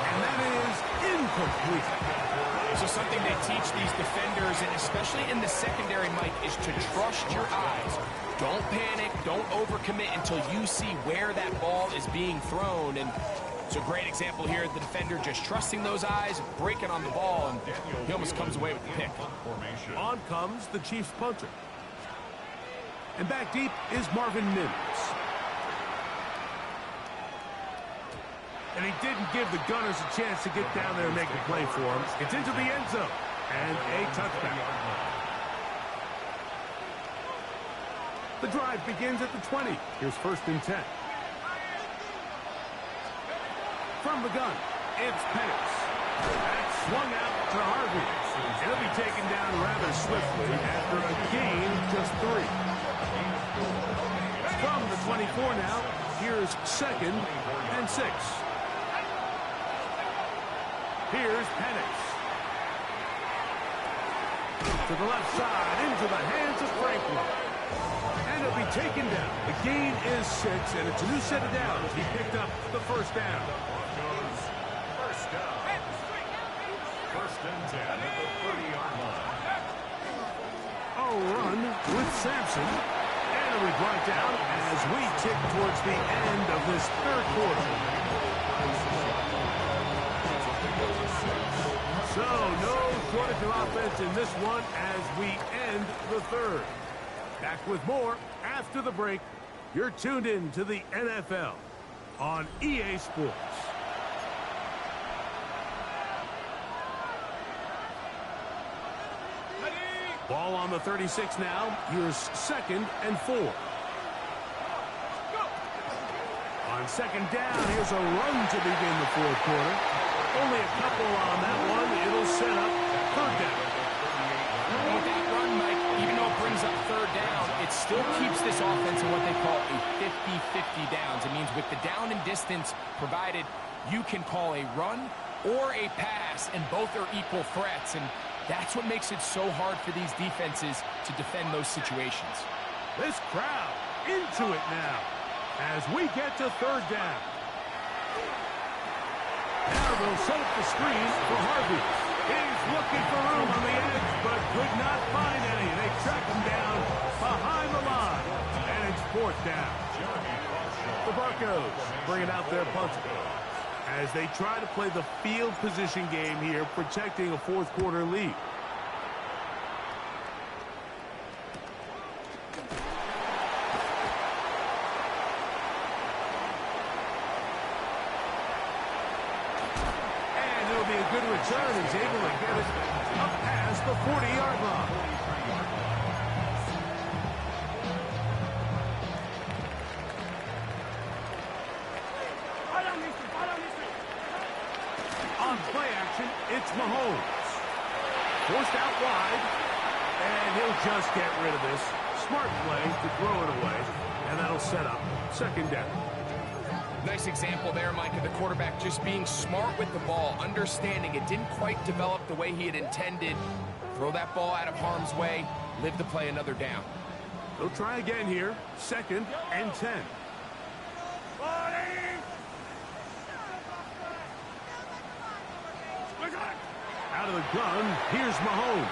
And that is incomplete. So something they teach these defenders, and especially in the secondary, Mike, is to trust your eyes. Don't panic. Don't overcommit until you see where that ball is being thrown. And it's a great example here. The defender just trusting those eyes, breaking on the ball, and he almost comes away with the pick. On comes the Chiefs punter. And back deep is Marvin Mims. And he didn't give the Gunners a chance to get down there and make a play for him. It's into the end zone. And a touchback. The drive begins at the 20. Here's 1st and 10. From the gun, it's Penix. That's swung out to Harvey. He'll be taken down rather swiftly after a gain of just 3. From the 24 now, here's 2nd and 6. Here's Penix. To the left side, into the hands of Franklin. And he'll be taken down. The gain is 6, and it's a new set of downs. He picked up the 1st down. First down. 1st and 10 at the 30-yard line. A run with Sampson. And it'll be brought down as we tick towards the end of this 3rd quarter. So, no shortage of offense in this one as we end the 3rd. Back with more after the break. You're tuned in to the NFL on EA Sports. Ball on the 36 now. Here's 2nd and 4. On 2nd down, here's a run to begin the 4th quarter. Only a couple on that one. It'll set up 3rd down. With that run, Mike, even though it brings up 3rd down, it still keeps this offense in what they call a 50-50 downs. It means with the down and distance provided, you can call a run or a pass, and both are equal threats. And that's what makes it so hard for these defenses to defend those situations. This crowd into it now as we get to 3rd down. Now they'll set up the screen for Harvey. He's looking for room on the edge, but could not find any. They track him down behind the line, and it's 4th down. The Broncos bringing out their punter as they try to play the field position game here, protecting a 4th quarter lead. return. He's able to get it up past the 40-yard line. On play action, it's Mahomes. Forced out wide, and he'll just get rid of this. Smart play to throw it away, and that'll set up second down. Nice example there, Mike, of the quarterback just being smart with the ball, understanding it didn't quite develop the way he had intended. Throw that ball out of harm's way, live to play another down. They'll try again here, 2nd and 10. Out of the gun, here's Mahomes.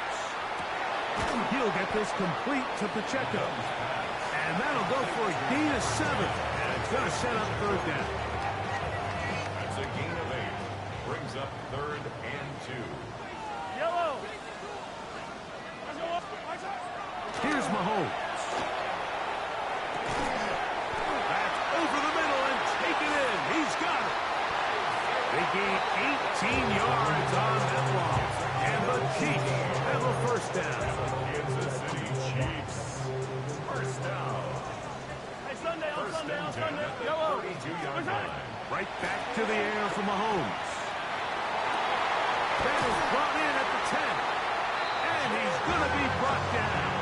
He'll get this complete to Pacheco. And that'll go for a gain of 7. And it's going to set up third down. That's a gain of 8. Brings up 3rd and 2. Yellow. Here's Mahomes. That's over the middle and taken in. He's got it. They gain 18 yards on that one. And the Chiefs have a first down. Kansas City Chiefs. First down. Hey, Sunday, on First Sunday, on and 10 Sunday. at the Yellow. 32-yard line. Right back to the air for Mahomes. That is brought in at the 10. And he's going to be brought down.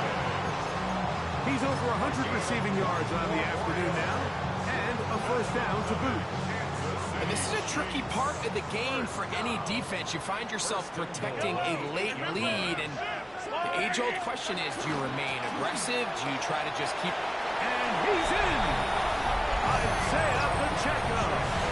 He's over 100 receiving yards on the afternoon now. And a first down to boot. And this is a tricky part of the game for any defense. You find yourself protecting a late lead, and the age-old question is, do you remain aggressive? Do you try to just keep... And he's in! Isaiah Pacheco!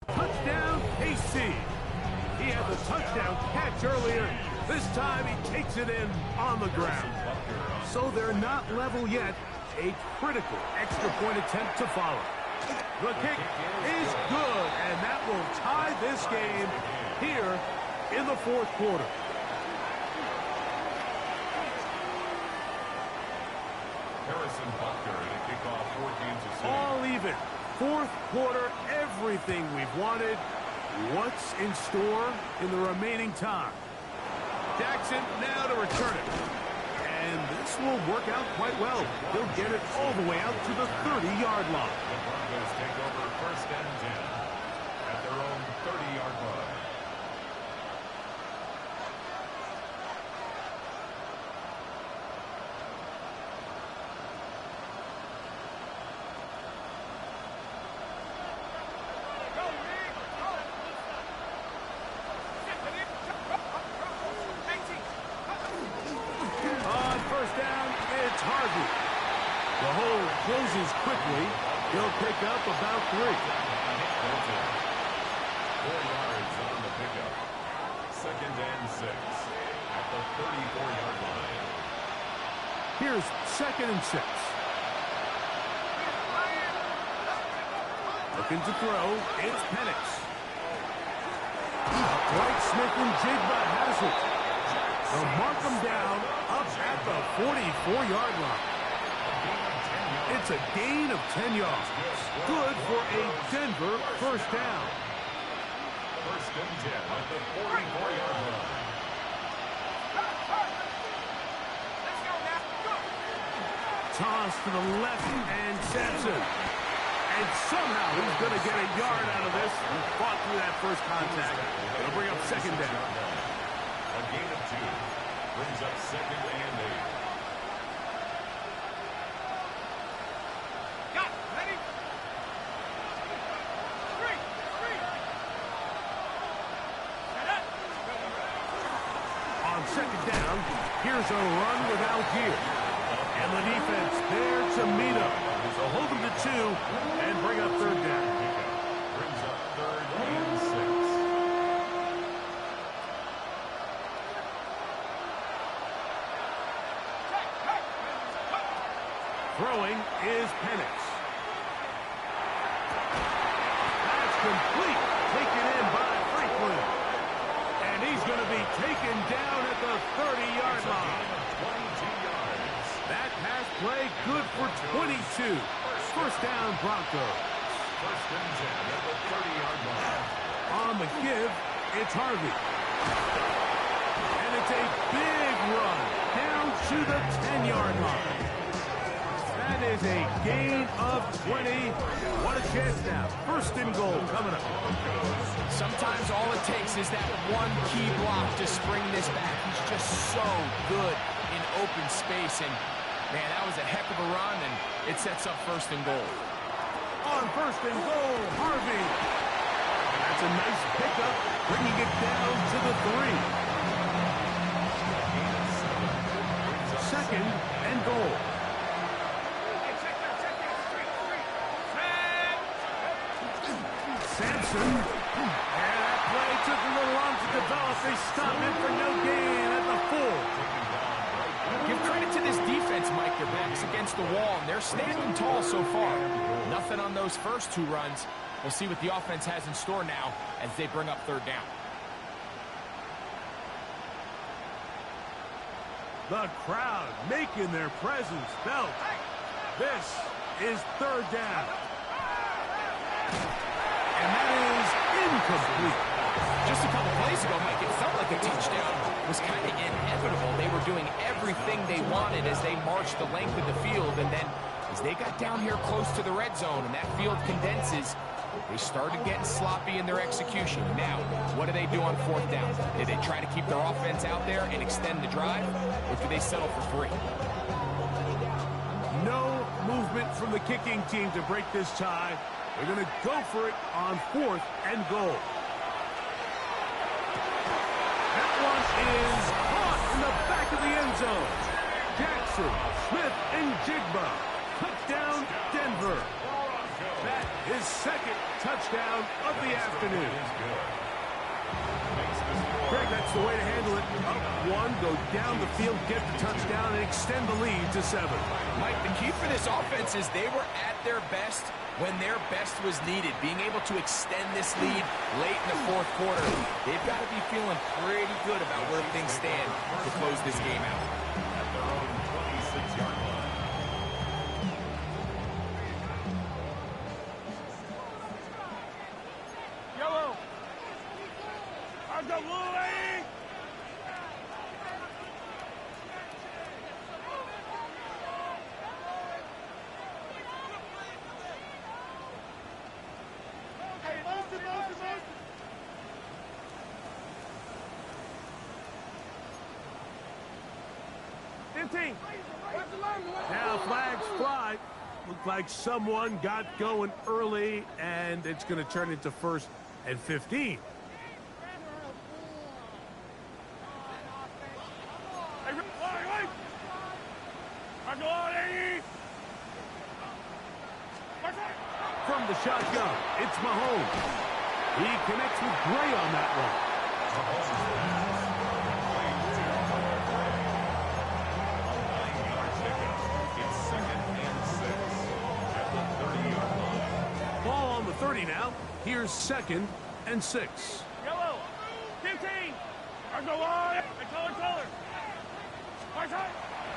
Touchdown, KC. He had the touchdown catch earlier. This time he takes it in on the ground. So they're not level yet. A critical extra point attempt to follow. The kick is good, and that will tie this game here in the fourth quarter. Harrison Butker to kick off for Kansas City. All even. Fourth quarter, everything we've wanted. What's in store in the remaining time? Jackson now to return it. And this will work out quite well. He'll get it all the way out to the 30-yard line. The Broncos take over 1st and 10 at their own 30-yard line. On first down, it's Harvey. The hole closes quickly. He'll pick up about 3. 4 yards on the pickup. 2nd and 6 at the 34-yard line. Here's 2nd and 6. Looking to throw, it's Penix. Dwight Smith and Jigba has it. They'll mark him down up at at the 44-yard line. It's a gain of 10 yards. Good for a Denver first down. First and 10 at the 44-yard line. Toss to the left, and Sampson. And somehow he's going to get a yard out of this. He fought through that first contact. It'll bring up second down. A gain of 2 brings up second and 8. Got it. Ready? Three. Set up. On second down, here's a run without gear. And the defense there to meet him. So hold him to 2 and bring up third down. Brings up third and 6. Throwing is Penix. That's complete. Taken in by Franklin. And he's going to be taken down at the 30-yard line. 22 yards. That pass play good for 22. First down, Broncos. First and 10 at the 30-yard line. On the give, it's Harvey. And it's a big run down to the 10-yard line. That is a gain of 20. What a chance now. First and goal coming up. Sometimes all it takes is that one key block to spring this back. He's just so good in open space. And, man, that was a heck of a run, and it sets up first and goal. On first and goal, Harvey. That's a nice pickup, bringing it down to the 3. Second and goal. Sampson. And that play took a little long to develop. They stop him for no gain at the 4. Give credit to this defense, Mike. Their back's against the wall, and they're standing tall so far. Nothing on those first 2 runs. We'll see what the offense has in store now as they bring up third down. The crowd making their presence felt. This is third down. And that is incomplete. Just a couple plays ago, Mike, it felt like a touchdown was kind of inevitable. They were doing everything they wanted as they marched the length of the field, and then as they got down here close to the red zone and that field condenses, they started getting sloppy in their execution. Now, what do they do on fourth down? Do they try to keep their offense out there and extend the drive, or do they settle for 3? No movement from the kicking team to break this tie. They're going to go for it on fourth and goal. That one is caught in the back of the end zone. Jackson, Smith, and Jigba. Touchdown, Denver. That is second touchdown of the afternoon. Greg, that's the way to handle it. Up 1, go down the field, get the touchdown, and extend the lead to 7. Mike, the key for this offense is they were at their best when their best was needed. Being able to extend this lead late in the fourth quarter, they've got to be feeling pretty good about where things stand to close this game out. At their own 26-yard line. Yellow. I've got blue, lady. Now flags fly. Looked like someone got going early, and it's going to turn into first and 15. From the shotgun, it's Mahomes. He connects with Gray on that one. Ball on the 30 now. Here's second and 6. Yellow. 15. I go on. I color. My side.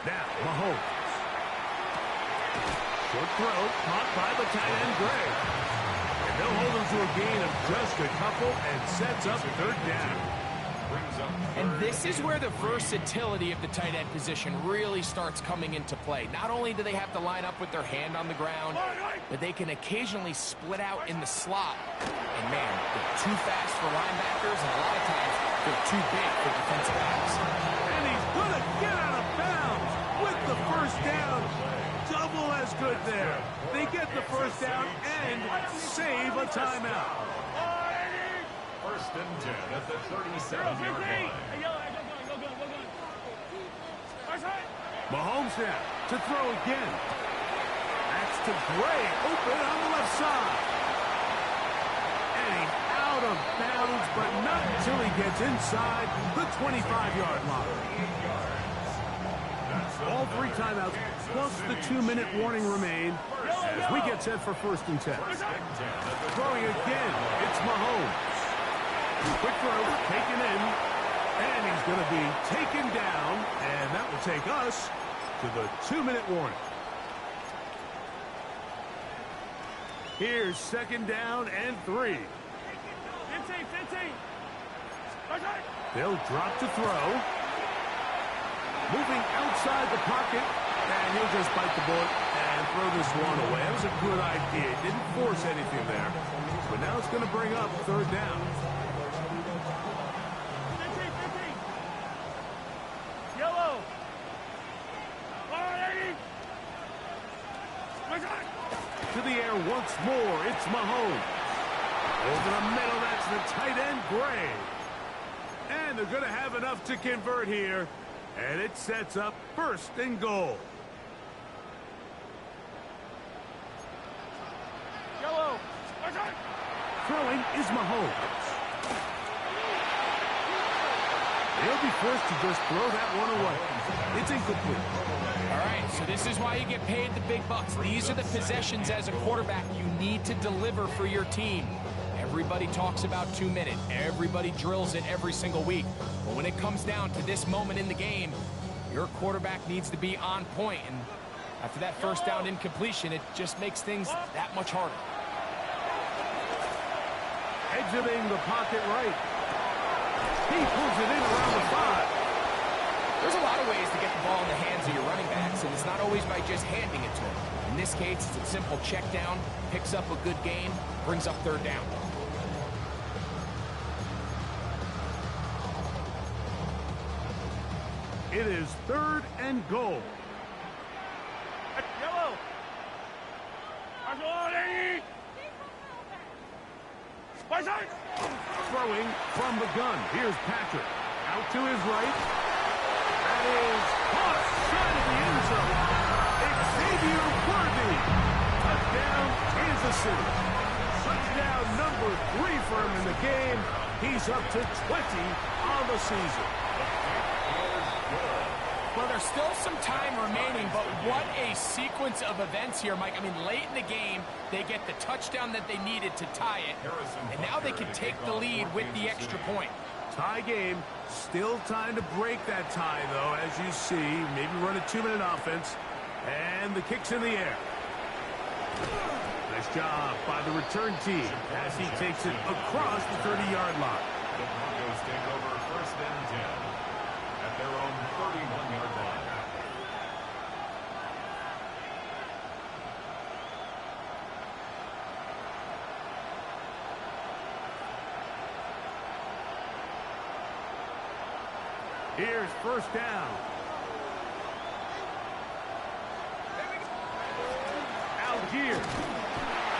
Now, Mahomes. Short throw, caught by the tight end, Gray. And they'll hold him to a gain of just a couple and sets up third down. And this is where the versatility of the tight end position really starts coming into play. Not only do they have to line up with their hand on the ground, but they can occasionally split out in the slot. And man, they're too fast for linebackers, and a lot of times they're too big for defensive backs. And he's going to get out of bounds with the first down. Double as good there. They get the first down and save a timeout. First and 10 at the 37-yard line. Mahomes now to throw again. That's to Gray, open on the left side. And he's out of bounds, but not until he gets inside the 25-yard line. All three timeouts, plus the 2-minute warning remain as we get set for first and 10. Throwing again, it's Mahomes. Quick throw, taken in, and he's going to be taken down, and that will take us to the 2-minute warning. Here's second down and 3. 15. They'll drop to throw. Moving outside the pocket, and he'll just bite the bullet and throw this one away. That was a good idea. Didn't force anything there, but now it's going to bring up third down. Yellow. To the air once more, it's Mahomes. Over the middle, that's the tight end, Gray. And they're going to have enough to convert here, and it sets up first and goal. Yellow. Throwing is Mahomes. He'll be forced to just throw that one away. It's incomplete. All right, so this is why you get paid the big bucks. These are the possessions as a quarterback you need to deliver for your team. Everybody talks about 2 minutes. Everybody drills it every single week. But when it comes down to this moment in the game, your quarterback needs to be on point. And after that first down incompletion, it just makes things that much harder. Exiting the pocket right. He pulls it in around the 5. There's a lot of ways to get the ball in the hands of your running backs, and it's not always by just handing it to them. In this case, it's a simple check down, picks up a good gain, brings up third down. It is third and goal. Yellow. Throwing from the gun. Here's Patrick. Out to his right. That is caught side of the end zone. Xavier Worthy. Touchdown, Kansas City. Touchdown number 3 for him in the game. He's up to 20 on the season. Well, there's still some time remaining, but what a sequence of events here, Mike. I mean, late in the game, they get the touchdown that they needed to tie it, and now they can take the lead with the extra point. Tie game. Still time to break that tie, though, as you see. Maybe run a 2-minute offense, and the kick's in the air. Nice job by the return team as he takes it across the 30-yard line. The Broncos take over first and 10 at their own 31-yard line. Here's first down. Algier.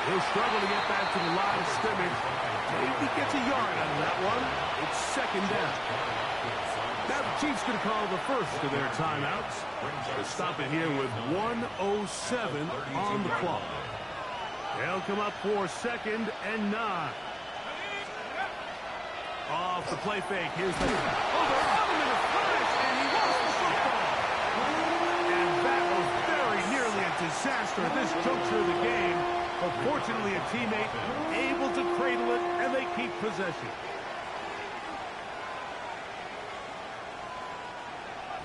He'll struggle to get back to the line of scrimmage. Maybe gets a yard out of that one. It's second down. Now the Chiefs going to call the first of their timeouts. To stop it here with 1:07 on the clock. They'll come up for second and 9. Off the play fake. Here's the... Oh, they're on him in a flash, and he lost the football. And that was very nearly a disaster at this juncture of the game. But fortunately, a teammate able to cradle it, and they keep possession.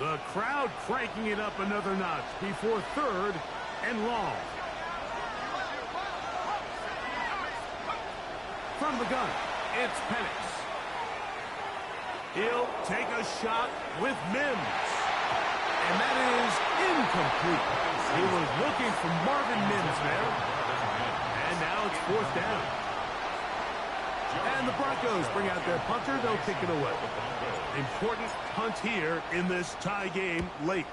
The crowd cranking it up another notch before 3rd and long. From the gun, it's Penix. He'll take a shot with Mims. And that is incomplete. He was looking for Marvin Mims there. And now it's 4th down. And the Broncos bring out their punter. They'll kick it away. Important punt here in this tie game late.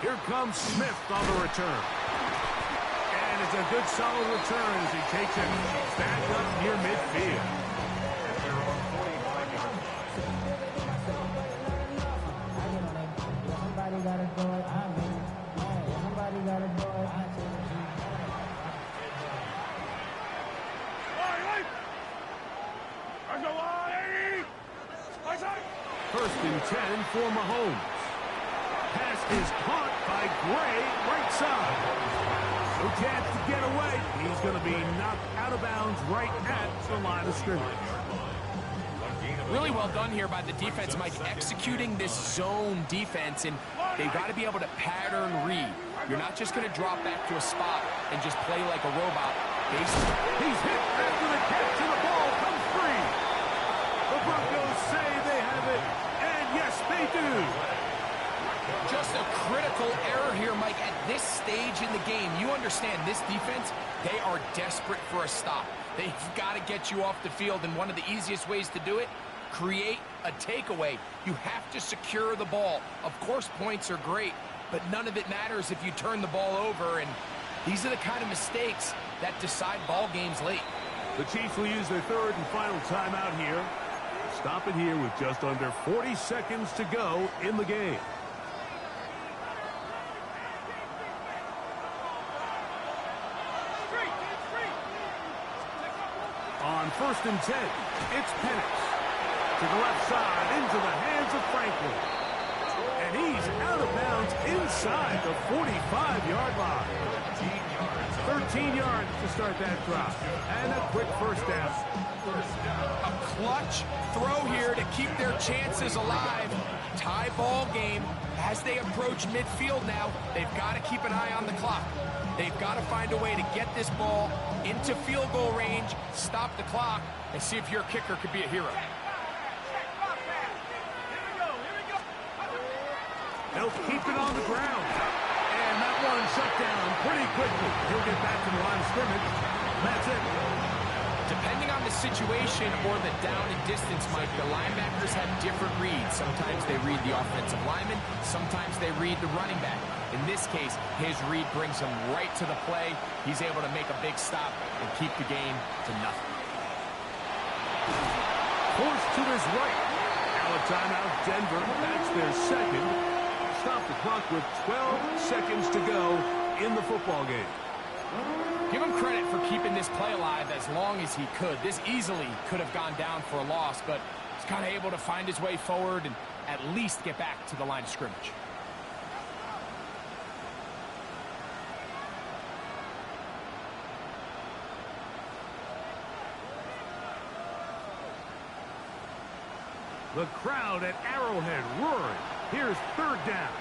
Here comes Smith on the return. And it's a good solid return as he takes it back up near midfield. First and 10 for Mahomes. Pass is caught by Gray, right side. No chance to get away. He's going to be knocked out of bounds right at the line of scrimmage. Really well done here by the defense, Mike, executing this zone defense, and they've got to be able to pattern read. You're not just going to drop back to a spot and just play like a robot. He's hit after the catch, and the ball comes free. The Broncos say they have it, and yes, they do. Just a critical error here, Mike, at this stage in the game. You understand this defense, they are desperate for a stop. They've got to get you off the field, and one of the easiest ways to do it, create a takeaway. You have to secure the ball. Of course, points are great, but none of it matters if you turn the ball over, and these are the kind of mistakes that decide ball games late. The Chiefs will use their 3rd and final timeout here. Stop it here with just under 40 seconds to go in the game. On 1st and 10, it's Penix. To the left side, into the hands of Franklin. And he's out of bounds inside the 45-yard line. 13 yards to start that drop. And a quick 1st down. A clutch throw here to keep their chances alive. Tie ball game. As they approach midfield now, they've got to keep an eye on the clock. They've got to find a way to get this ball into field goal range, stop the clock, and see if your kicker could be a hero. They'll keep it on the ground. And that one shut down pretty quickly. He'll get back to the line of scrimmage. That's it. Depending on the situation or the down and distance, Mike, the linebackers have different reads. Sometimes they read the offensive lineman. Sometimes they read the running back. In this case, his read brings him right to the play. He's able to make a big stop and keep the game to nothing. Forced to his right. Now a timeout, Denver. That's their 2nd. Stop the clock with 12 seconds to go in the football game. Give him credit for keeping this play alive as long as he could. This easily could have gone down for a loss, but he's kind of able to find his way forward and at least get back to the line of scrimmage. The crowd at Arrowhead roaring. Here's 3rd down.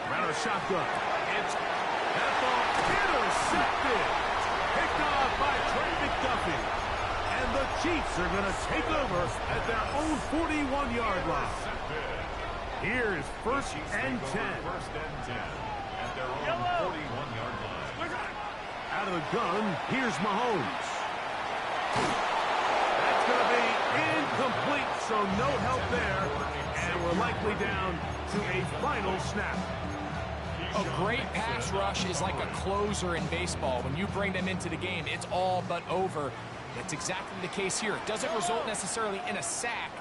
Runner shotgun. It's that ball intercepted. Picked off by Trey McDuffie. And the Chiefs are going to take over at their own 41-yard line. Here's 1st and 10. 1st and 10 at their own 41-yard line. Out of the gun, here's Mahomes. That's going to be incomplete, so no help there. And we're likely down to a final snap. A great pass rush is like a closer in baseball. When you bring them into the game, it's all but over. That's exactly the case here. It doesn't result necessarily in a sack,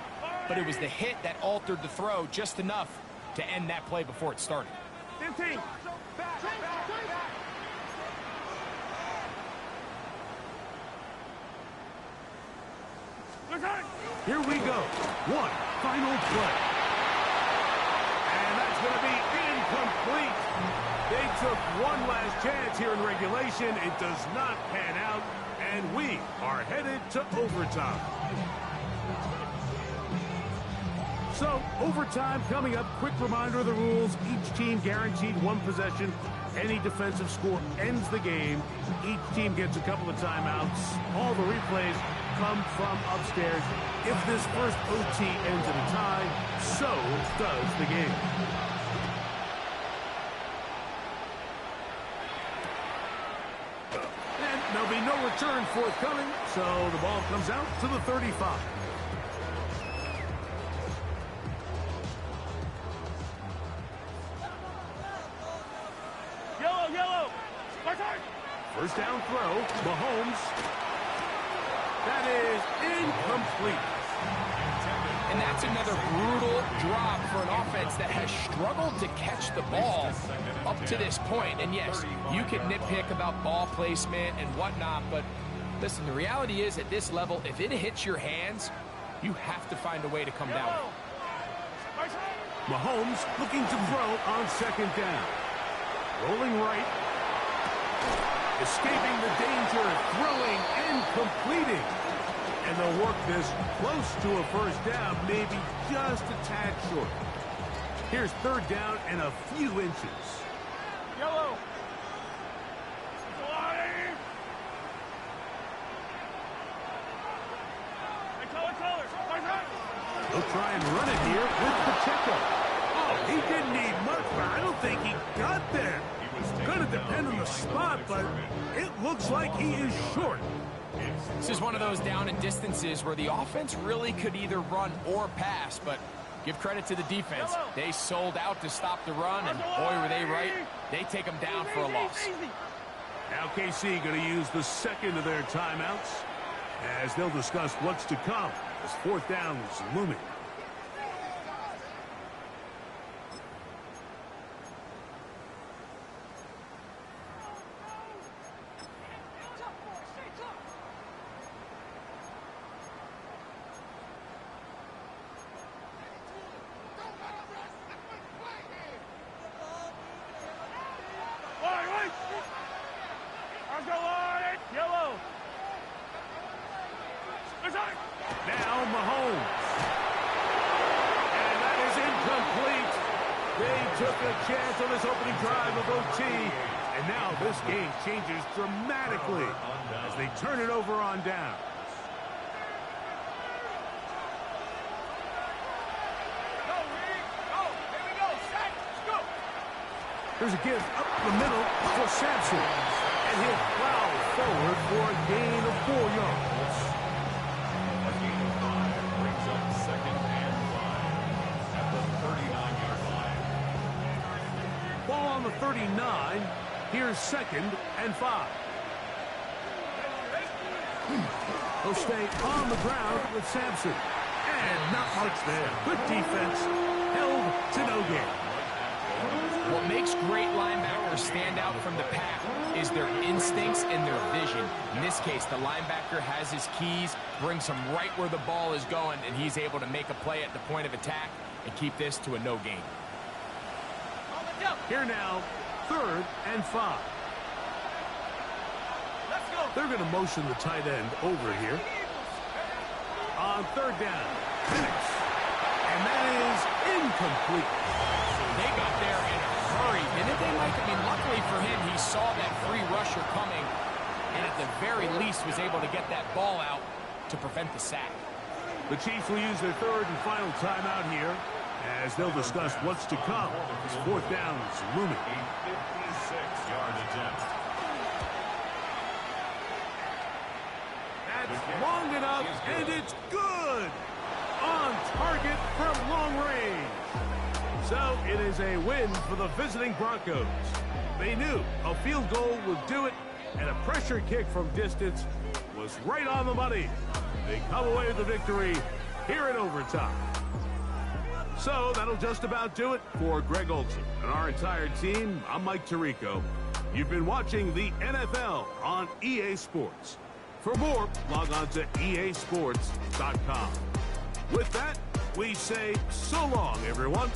but it was the hit that altered the throw just enough to end that play before it started. 15. Here we go. One final play. And that's going to be incomplete. They took one last chance here in regulation. It does not pan out, and we are headed to overtime. So, overtime coming up. Quick reminder of the rules. Each team guaranteed one possession. Any defensive score ends the game. Each team gets a couple of timeouts. All the replays come from upstairs. If this first OT ends in a tie, so does the game. And there'll be no return forthcoming, so the ball comes out to the 35. First down throw, Mahomes. That is incomplete. And that's another brutal drop for an offense that has struggled to catch the ball up to this point. And yes, you can nitpick about ball placement and whatnot, but listen, the reality is at this level, if it hits your hands, you have to find a way to come down. Mahomes looking to throw on second down. Rolling right. Escaping the danger, throwing and completing. And they'll work this close to a first down, maybe just a tad short. Here's third down and a few inches. Yellow. They'll try and run it here with Pacheco. Oh, he didn't need much, but I don't think he got there. Going to depend on the spot, but it looks like he is short. This is one of those down and distances where the offense really could either run or pass, but give credit to the defense. They sold out to stop the run, and boy, were they right. They take them down for a loss. Now KC going to use the second of their timeouts as they'll discuss what's to come as fourth down is looming. Now Mahomes. And that is incomplete. They took a chance on this opening drive of OT. And now this game changes dramatically as they turn it over on down. There's a give up the middle for Sampson. And he'll plow forward for a gain of 4 yards. A gain of 5 brings up second and 5 at the 39-yard line. Ball on the 39. Here's second and 5. He'll stay on the ground with Sampson. And not much there. Good defense. Held to no gain. What makes great linebackers stand out from the pack is their instincts and their vision. In this case, the linebacker has his keys, brings him right where the ball is going, and he's able to make a play at the point of attack and keep this to a no gain. Here now, third and 5. Let's go. They're going to motion the tight end over here. On third down, Penix. And that is incomplete. They got there in a hurry, didn't they, Mike? I mean, luckily for him, he saw that free rusher coming, and at the very least was able to get that ball out to prevent the sack. The Chiefs will use their third and final timeout here as they'll discuss what's to come. This fourth down is looming. A 56-yard attempt. That's long enough, and it's good. On target from long range. So it is a win for the visiting Broncos. They knew a field goal would do it, and a pressure kick from distance was right on the money. They come away with the victory here in overtime. So that'll just about do it for Greg Olson and our entire team. I'm Mike Tirico. You've been watching the NFL on EA Sports. For more, log on to easports.com. With that, we say so long, everyone.